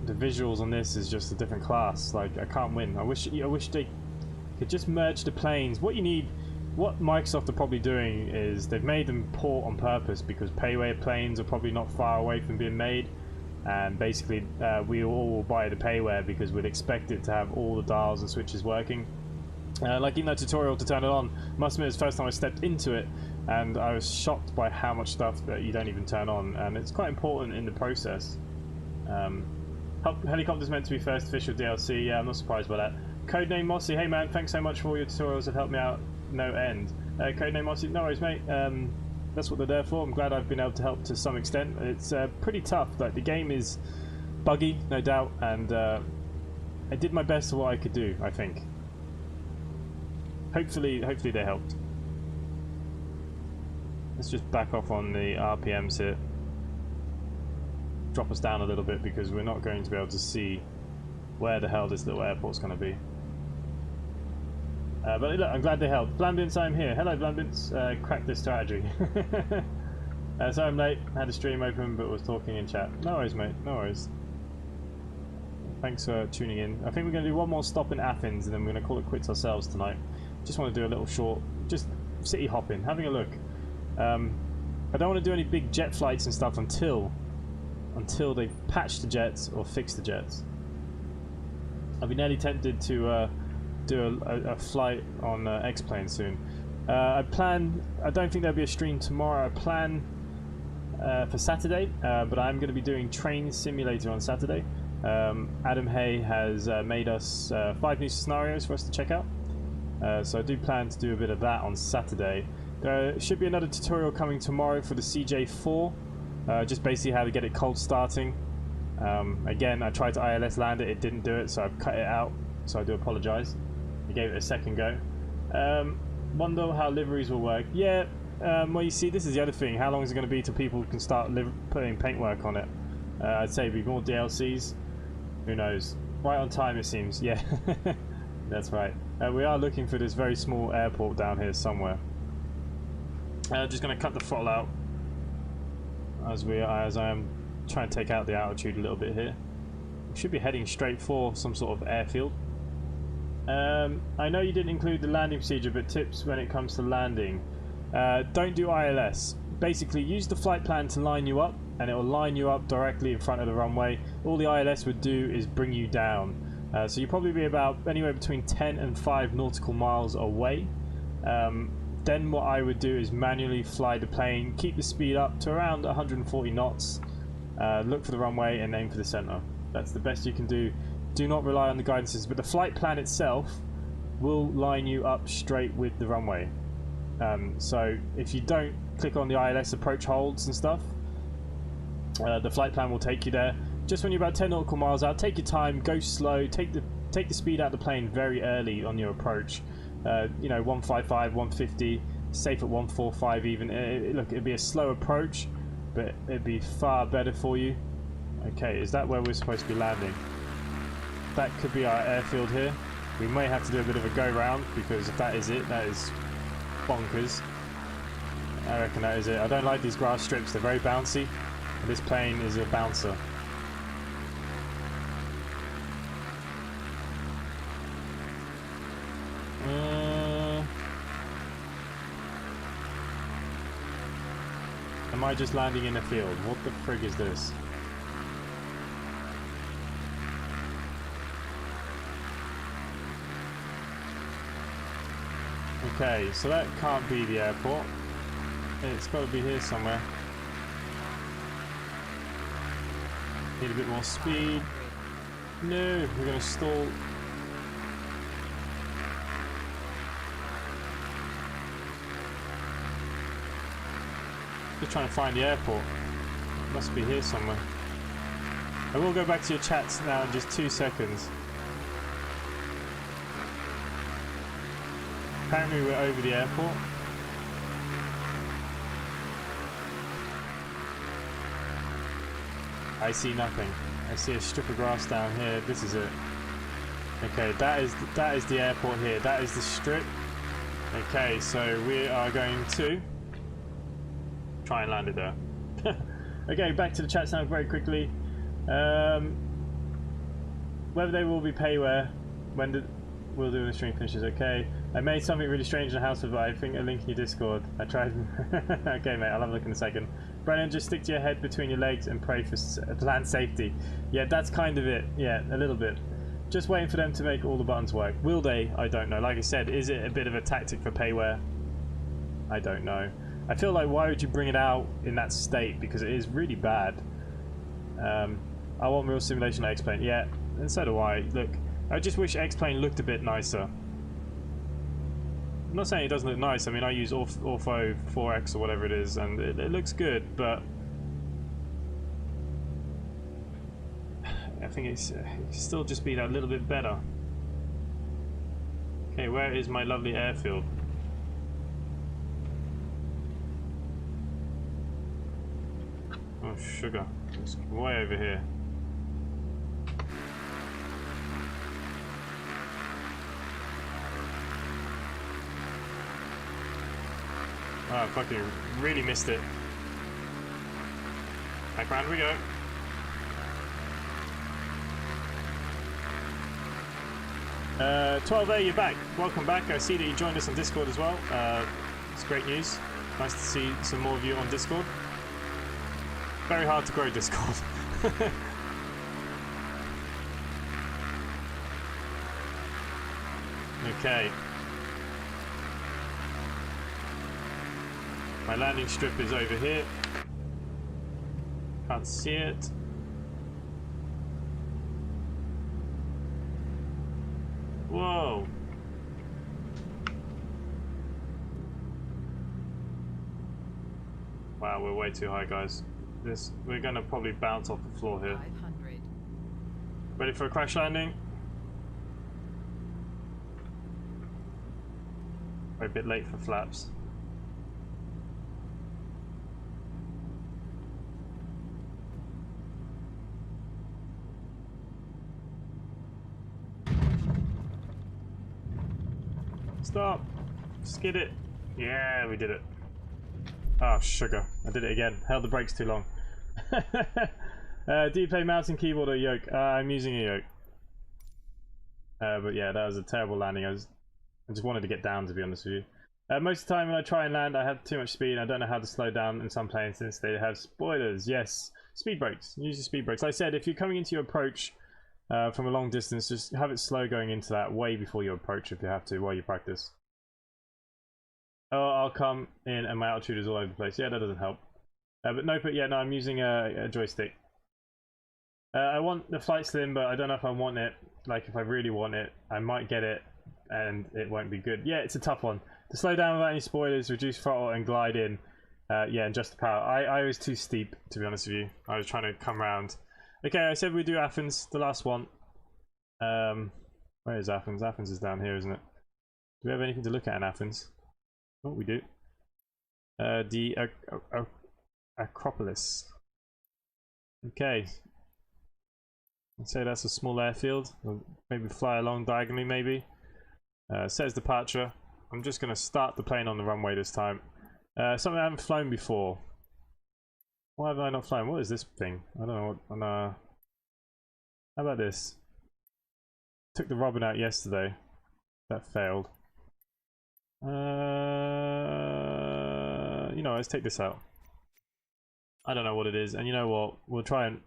[SPEAKER 1] the visuals on this is just a different class. Like, I can't win. I wish they could just merge the planes. What Microsoft are probably doing is they've made them port on purpose because payware planes are probably not far away from being made, and basically we all will buy the payware because we'd expect it to have all the dials and switches working. Like in that tutorial to turn it on, must admit it's the first time I stepped into it and I was shocked by how much stuff that you don't even turn on, and it's quite important in the process. Helicopter's meant to be first official DLC, yeah, I'm not surprised by that. Codename Mossy, hey man, thanks so much for all your tutorials, have helped me out no end. Codename Mossy, no worries mate, that's what they're there for. I'm glad I've been able to help to some extent. It's pretty tough, like the game is buggy, no doubt, and I did my best to what I could do, I think. Hopefully they helped. Let's just back off on the RPMs here. Drop us down a little bit because we're not going to be able to see where the hell this little airport's going to be. But look, I'm glad they helped. Blambins, I'm here. Hello Blambins. Crack this strategy. So I'm late. Had a stream open but was talking in chat. No worries mate, no worries. Thanks for tuning in. I think we're going to do one more stop in Athens and then we're going to call it quits ourselves tonight. Just want to do a little short, just city hopping, having a look. I don't want to do any big jet flights and stuff until they've patched the jets or fixed the jets. I'll be nearly tempted to do a flight on X-Plane soon. I don't think there'll be a stream tomorrow. I plan for Saturday, but I'm going to be doing Train Simulator on Saturday. Adam Hay has made us 5 new scenarios for us to check out. So I do plan to do a bit of that on Saturday. There should be another tutorial coming tomorrow for the CJ4, just basically how to get it cold starting. Again, I tried to ILS land it, it didn't do it, so I've cut it out, so I do apologise. I gave it a second go. Wonder how liveries will work. Yeah, well, you see, this is the other thing. How long is it going to be till people can start putting paintwork on it? I'd say it'd be more DLCs. Who knows? Right on time, it seems. Yeah, that's right. We are looking for this very small airport down here somewhere. Just going to cut the throttle out as I am trying to take out the altitude a little bit here. We should be heading straight for some sort of airfield. I know you didn't include the landing procedure, but tips when it comes to landing. Don't do ILS. Basically, use the flight plan to line you up, and it will line you up directly in front of the runway. All the ILS would do is bring you down. So you'll probably be about anywhere between 10 and 5 nautical miles away. Then what I would do is manually fly the plane, keep the speed up to around 140 knots, look for the runway and aim for the center. That's the best you can do. Do not rely on the guidances, but the flight plan itself will line you up straight with the runway. So if you don't click on the ILS approach holds and stuff, the flight plan will take you there. Just when you're about 10 nautical miles out, take your time, go slow, take the speed out of the plane very early on your approach. You know, 155, 150, safe at 145 even. Look, it'd be a slow approach, but it'd be far better for you. Okay, is that where we're supposed to be landing? That could be our airfield here. We may have to do a bit of a go round, because if that is it, that is bonkers. I reckon that is it. I don't like these grass strips, they're very bouncy. This plane is a bouncer. Am I just landing in a field? What the frig is this? Okay, so that can't be the airport. It's got to be here somewhere. Need a bit more speed. No, we're going to stall. Just trying to find the airport. It must be here somewhere. I will go back to your chats now in just 2 seconds. Apparently we're over the airport. I see nothing. I see a strip of grass down here. This is it. Okay, that is the airport here. That is the strip. Okay, so we are going to try and land it there. Okay, back to the chats now very quickly. Whether they will be payware when we'll do when the stream finishes. Okay, I made something really strange in the house, but I think a link in your Discord. I tried. Okay, mate, I'll have a look in a second. Brennan, just stick to your head between your legs and pray for land safety. Yeah, that's kind of it. Yeah, a little bit. Just waiting for them to make all the buttons work. Will they? I don't know. Like I said, is it a bit of a tactic for payware? I don't know. I feel like, why would you bring it out in that state? Because it is really bad. I want Real Simulation to X-Plane. Yeah, and so do I. Look, I just wish X-Plane looked a bit nicer. I'm not saying it doesn't look nice. I mean, I use Ortho 4X or whatever it is, and it looks good, but I think it could still just be that little bit better. Okay, where is my lovely airfield? Oh, sugar. It's way over here. Oh, I fucking really missed it. Back round we go. Uh, 12A, you're back. Welcome back. I see that you joined us on Discord as well. It's great news. Nice to see some more of you on Discord. Very hard to grow Discord. Okay. My landing strip is over here. Can't see it. Whoa. Wow, we're way too high, guys. We're gonna probably bounce off the floor here.
[SPEAKER 2] 500.
[SPEAKER 1] Ready for a crash landing? We're a bit late for flaps. Stop! Skid it! Yeah, we did it. Oh, sugar. I did it again. Held the brakes too long. Do you play mouse and keyboard or yoke? I'm using a yoke. But yeah, that was a terrible landing. I just wanted to get down, to be honest with you. Most of the time when I try and land, I have too much speed. I don't know how to slow down in some planes since they have spoilers. Yes, speed brakes. Use your speed brakes. Like I said, if you're coming into your approach from a long distance, just have it slow going into that way before you approach if you have to while you practice. Oh, I'll come in and my altitude is all over the place. Yeah, that doesn't help. But no, I'm using a joystick. I want the flight sim, but I don't know if I want it. Like, if I really want it, I might get it, and it won't be good. Yeah, it's a tough one. To slow down without any spoilers, reduce throttle, and glide in. Yeah, and just the power. I was too steep, to be honest with you. I was trying to come round. Okay, I said we do Athens, the last one. Where is Athens? Athens is down here, isn't it? Do we have anything to look at in Athens? Oh, we do. The Acropolis. Okay. I'd say that's a small airfield. We'll maybe fly along diagonally, maybe. Says departure. I'm just going to start the plane on the runway this time. Something I haven't flown before. Why have I not flown? What is this thing? I don't know what. How about this? Took the Robin out yesterday. That failed. You know, let's take this out. I don't know what it is, and you know what? We'll try and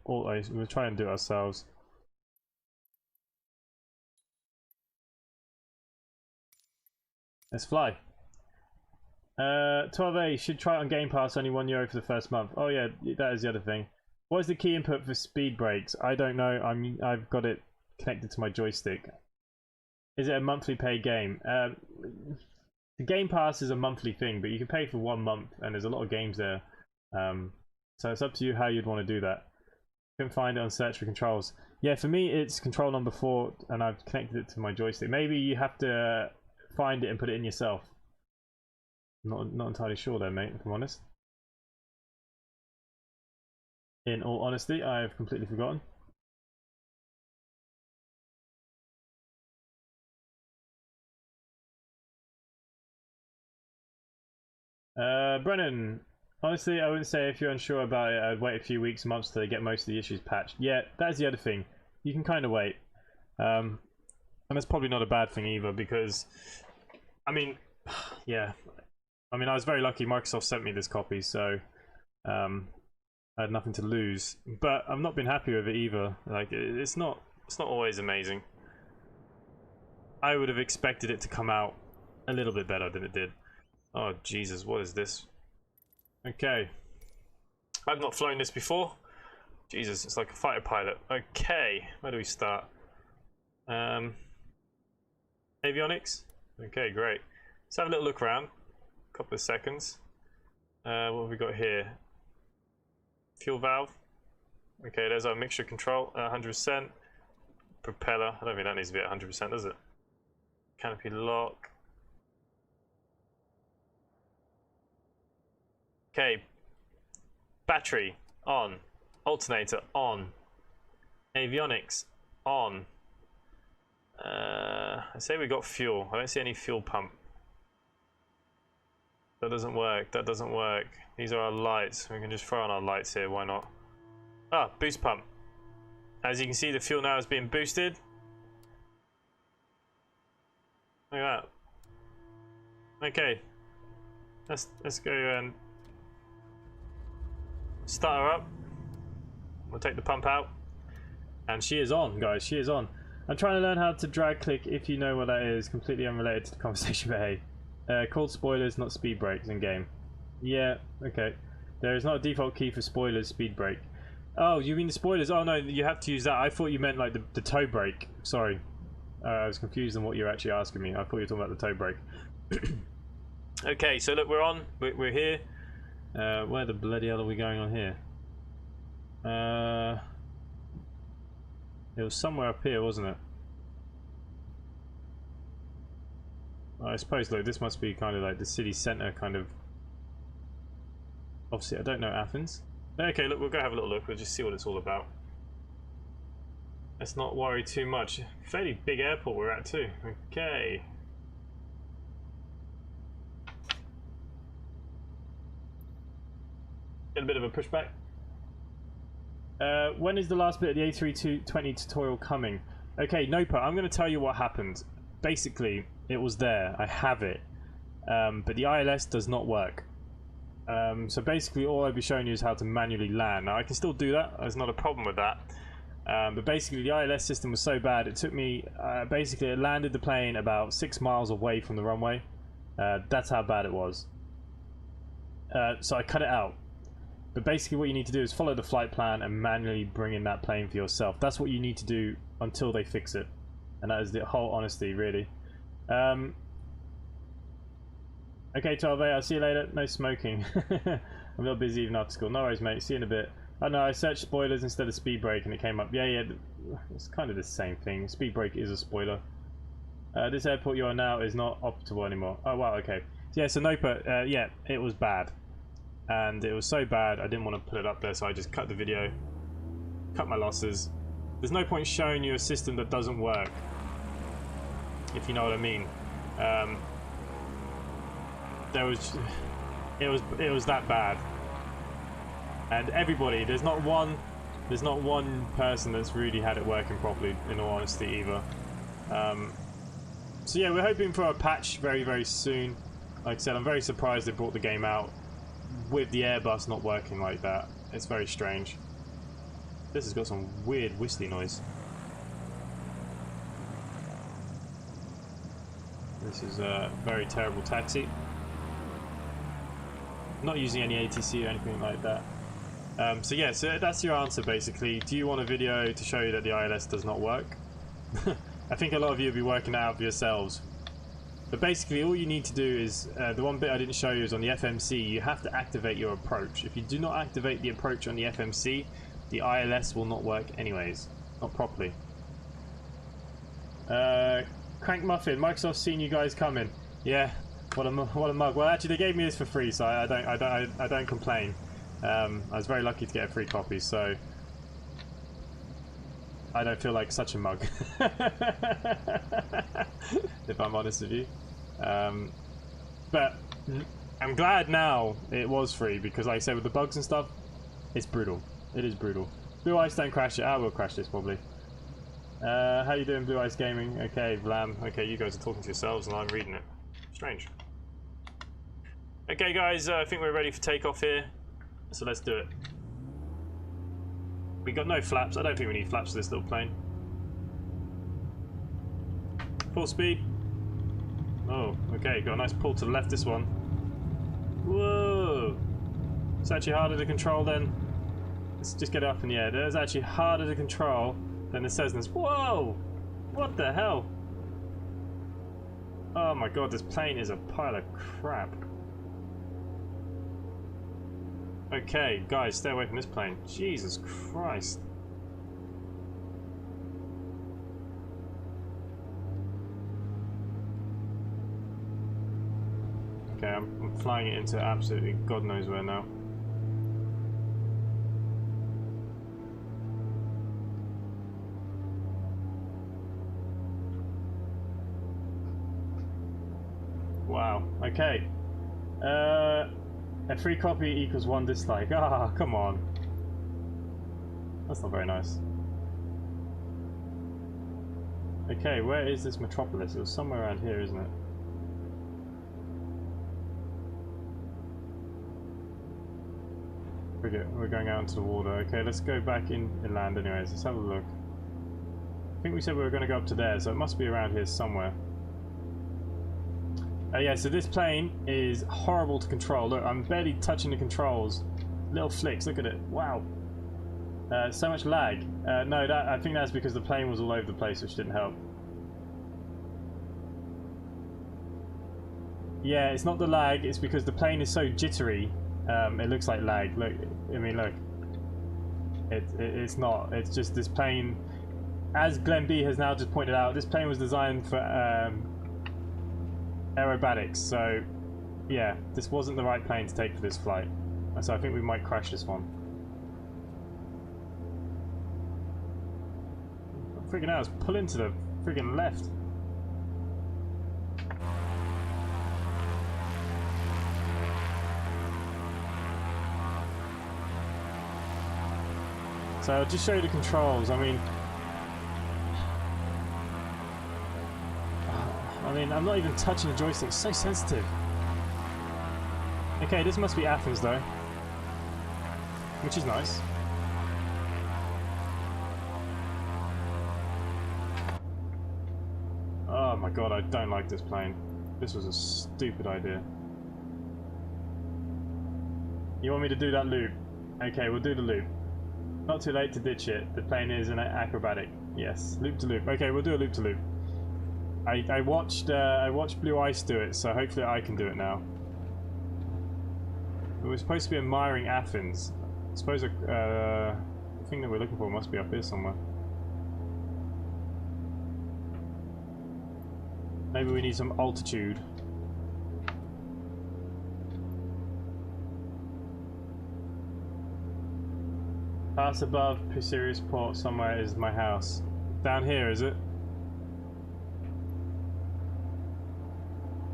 [SPEAKER 1] do it ourselves. Let's fly. 12A should try it on Game Pass, only €1 for the first month. Oh yeah, that is the other thing. What is the key input for speed brakes? I don't know. I've got it connected to my joystick. Is it a monthly paid game? The Game Pass is a monthly thing, but you can pay for 1 month, and there's a lot of games there. So it's up to you how you'd want to do that. You can find it on search for controls. Yeah, for me it's control number 4, and I've connected it to my joystick. Maybe you have to find it and put it in yourself. Not entirely sure though, mate, if I'm honest. In all honesty, I've completely forgotten. Brennan, honestly, I wouldn't say if you're unsure about it, I'd wait a few weeks, months to get most of the issues patched. Yeah, that's the other thing. You can kind of wait. And that's probably not a bad thing either, because, I mean, yeah. I mean, I was very lucky Microsoft sent me this copy, so I had nothing to lose. But I've not been happy with it either. Like, it's not always amazing. I would have expected it to come out a little bit better than it did. Oh Jesus, what is this? Okay, I've not flown this before. Jesus, it's like a fighter pilot. Okay, where do we start? Avionics. Okay, great. Let's have a little look around. A couple of seconds. What have we got here? Fuel valve. Okay, there's our mixture control. 100%. Propeller. I don't think that needs to be at 100%, does it? Canopy lock. Okay, battery on, alternator on, avionics on. I say we got fuel. I don't see any fuel pump. That doesn't work. That doesn't work. These are our lights. We can just throw on our lights here. Why not? Ah, boost pump. As you can see, the fuel now is being boosted. Look at that. Okay, let's go and start her up. We'll take the pump out. And she is on, guys. She is on. I'm trying to learn how to drag click, if you know what that is. Completely unrelated to the conversation, but hey. Called spoilers, not speed brakes in game. Yeah, okay. There is not a default key for spoilers, speed brake. Oh, you mean the spoilers? Oh no, you have to use that. I thought you meant like the toe brake. Sorry. I was confused on what you're actually asking me. I thought you were talking about the toe brake. Okay, so look, we're on. We're here. Where the bloody hell are we going on here? It was somewhere up here, wasn't it? I suppose, look, this must be kind of like the city centre, kind of. Obviously, I don't know Athens. Okay, look, we'll go have a little look. We'll just see what it's all about. Let's not worry too much. Fairly big airport we're at too. Okay. Get a bit of a pushback. When is the last bit of the A320 tutorial coming? Okay, Nopa, I'm going to tell you what happened. Basically, it was there. I have it. But the ILS does not work. So basically, all I'll be showing you is how to manually land. Now, I can still do that. There's not a problem with that. But basically, the ILS system was so bad, it took me... basically, it landed the plane about 6 miles away from the runway. That's how bad it was. So I cut it out. But basically what you need to do is follow the flight plan and manually bring in that plane for yourself. That's what you need to do until they fix it. And that is the whole honesty, really. Okay, 12A, I'll see you later. No smoking. I'm a little busy even after school. No worries, mate. See you in a bit. Oh no, I searched spoilers instead of speed brake and it came up. Yeah, it's kind of the same thing. Speed brake is a spoiler. This airport you are now is not optimal anymore. Oh wow, okay. Yeah, so Nopa, yeah, it was bad. And it was so bad I didn't want to put it up there, so I just cut the video, cut my losses. There's no point showing you a system that doesn't work, if you know what I mean. It was that bad, and everybody, there's not one person that's really had it working properly, in all honesty, either. So yeah, we're hoping for a patch very, very soon. Like I said, I'm very surprised they brought the game out with the Airbus not working like that. It's very strange. This has got some weird whistly noise. This is a very terrible taxi. Not using any ATC or anything like that. So yeah, so that's your answer basically. Do you want a video to show you that the ILS does not work? I think a lot of you will be working that out for yourselves. But basically all you need to do is, the one bit I didn't show you is on the FMC, you have to activate your approach. If you do not activate the approach on the FMC, the ILS will not work anyways. Not properly. Crank Muffin, Microsoft's seen you guys coming. Yeah, what a mug. Well actually they gave me this for free, so I don't complain. I was very lucky to get a free copy, so I don't feel like such a mug. If I'm honest with you. But I'm glad now it was free, because like I said, with the bugs and stuff, it's brutal. It is brutal. Blue Ice, don't crash it. I will crash this probably. How you doing, Blue Ice Gaming? Okay, Vlam. Okay, you guys are talking to yourselves and I'm reading it. Strange. Okay guys, I think we're ready for takeoff here. So let's do it. We got no flaps. I don't think we need flaps for this little plane. Full speed. Oh, okay, got a nice pull to the left this one. Whoa! It's actually harder to control than... Let's just get it up in the air. It's actually harder to control than the Cessnas. Whoa! What the hell? Oh my god, this plane is a pile of crap. Okay, guys, stay away from this plane. Jesus Christ. Okay, I'm flying it into absolutely God knows where now. Wow, okay. A free copy equals 1 dislike. Ah, come on. That's not very nice. Okay, where is this metropolis? It was somewhere around here, isn't it? We're going out into the water. Okay, let's go back inland anyways. Let's have a look. I think we said we were going to go up to there, so it must be around here somewhere. Yeah, so this plane is horrible to control. Look, I'm barely touching the controls. Little flicks, look at it. Wow. So much lag. No, I think that's because the plane was all over the place, which didn't help. Yeah, it's not the lag, it's because the plane is so jittery. It looks like lag. Look, I mean, look. It's not. It's just this plane, as Glenn B has now just pointed out, this plane was designed for aerobatics. So yeah, this wasn't the right plane to take for this flight. So I think we might crash this one. Freaking out, let's pull into the freaking left. So I'll just show you the controls. I mean, I'm not even touching the joystick. It's so sensitive. Okay, this must be Athens though, which is nice. Oh my god, I don't like this plane. This was a stupid idea. You want me to do that loop? Okay, we'll do the loop. Not too late to ditch it. The plane is an acrobatic. Yes, loop to loop. Okay, we'll do a loop to loop. I watched Blue Ice do it, so hopefully I can do it now. We were supposed to be admiring Athens. I suppose the thing that we're looking for must be up here somewhere. Maybe we need some altitude. Pass above Sirius Port somewhere is my house. Down here, is it?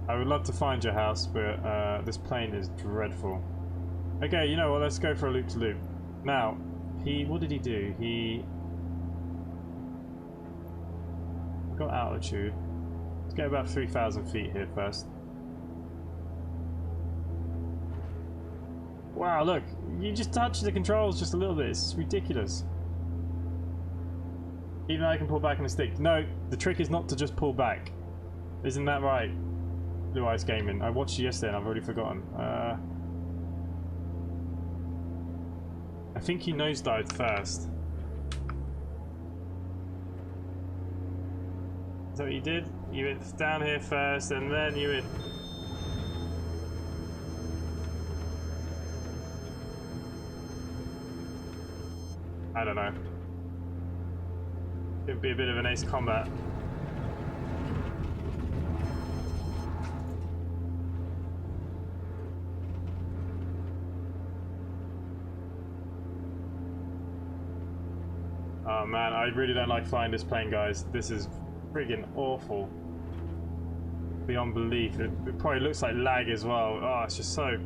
[SPEAKER 1] I would love to find your house, but this plane is dreadful. Okay, you know what? Let's go for a loop to loop. Now, what did he do? He got altitude. Let's get about 3,000 feet here first. Wow, look, you just touch the controls just a little bit. It's ridiculous. Even I can pull back on the stick. No, the trick is not to just pull back. Isn't that right? Blue Ice Gaming. I watched you yesterday and I've already forgotten. I think he nosedived first. Is that what you did? You went down here first and then you went... I don't know. It would be a bit of an ace combat. Oh man, I really don't like flying this plane, guys. This is friggin' awful. Beyond belief. It probably looks like lag as well. Oh, it's just so...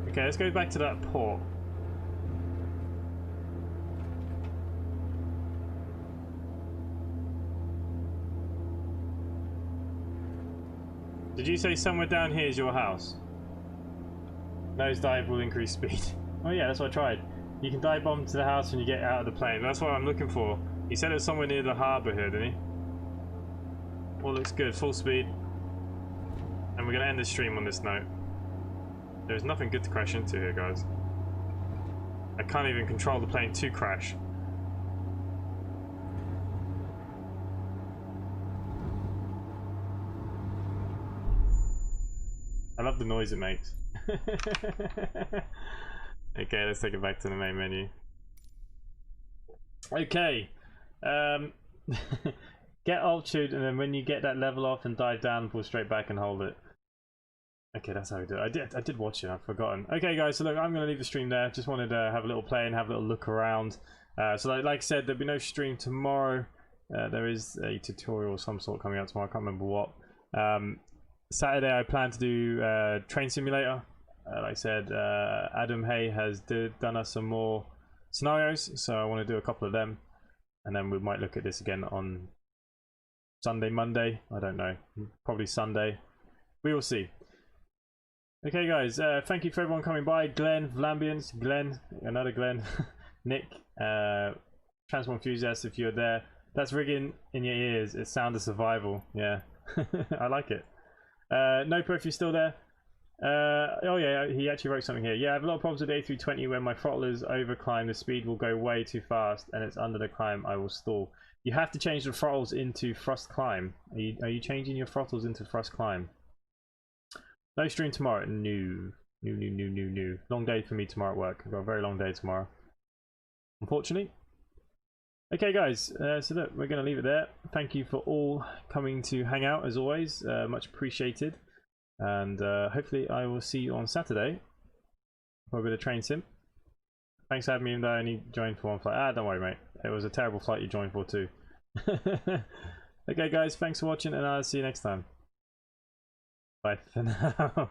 [SPEAKER 1] Okay, let's go back to that port. Did you say somewhere down here is your house? Nosedive will increase speed. Oh yeah, that's what I tried. You can dive bomb to the house when you get out of the plane. That's what I'm looking for. He said it was somewhere near the harbour here, didn't he? All looks good, full speed. And we're going to end the stream on this note. There's nothing good to crash into here, guys. I can't even control the plane to crash. I love the noise it makes. Okay, let's take it back to the main menu. Okay. Get altitude, and then when you get that level off and dive down, pull straight back and hold it. Okay, that's how we do it. I did watch it, I've forgotten. Okay guys, so look, I'm going to leave the stream there. Just wanted to have a little play and have a little look around. So like I said, there'll be no stream tomorrow. There is a tutorial of some sort coming out tomorrow, I can't remember what. Saturday I plan to do Train Simulator. Like I said, Adam Hay has done us some more scenarios, so I want to do a couple of them. And then we might look at this again on Sunday, Monday. I don't know. Probably Sunday. We will see. Okay guys, thank you for everyone coming by. Glenn, Vlambians, Glenn, another Glenn, Nick, Transform Enthusiast, if you're there. That's rigging in your ears. It's Sound of Survival. Yeah, I like it. Nopo, if you're still there. Oh yeah, he actually wrote something here. Yeah, I have a lot of problems with A320 when my throttle is over climb. The speed will go way too fast, and it's under the climb. I will stall. You have to change the throttles into thrust climb. Are you changing your throttles into thrust climb? No stream tomorrow. No. Long day for me tomorrow at work. I've got a very long day tomorrow, unfortunately. Okay guys, so look, we're going to leave it there. Thank you for all coming to hang out as always, much appreciated. And hopefully I will see you on Saturday for a bit of train sim. Thanks for having me, even though I only joined for one flight. Don't worry mate, it was a terrible flight you joined for too. Okay guys, thanks for watching and I'll see you next time. Bye for now.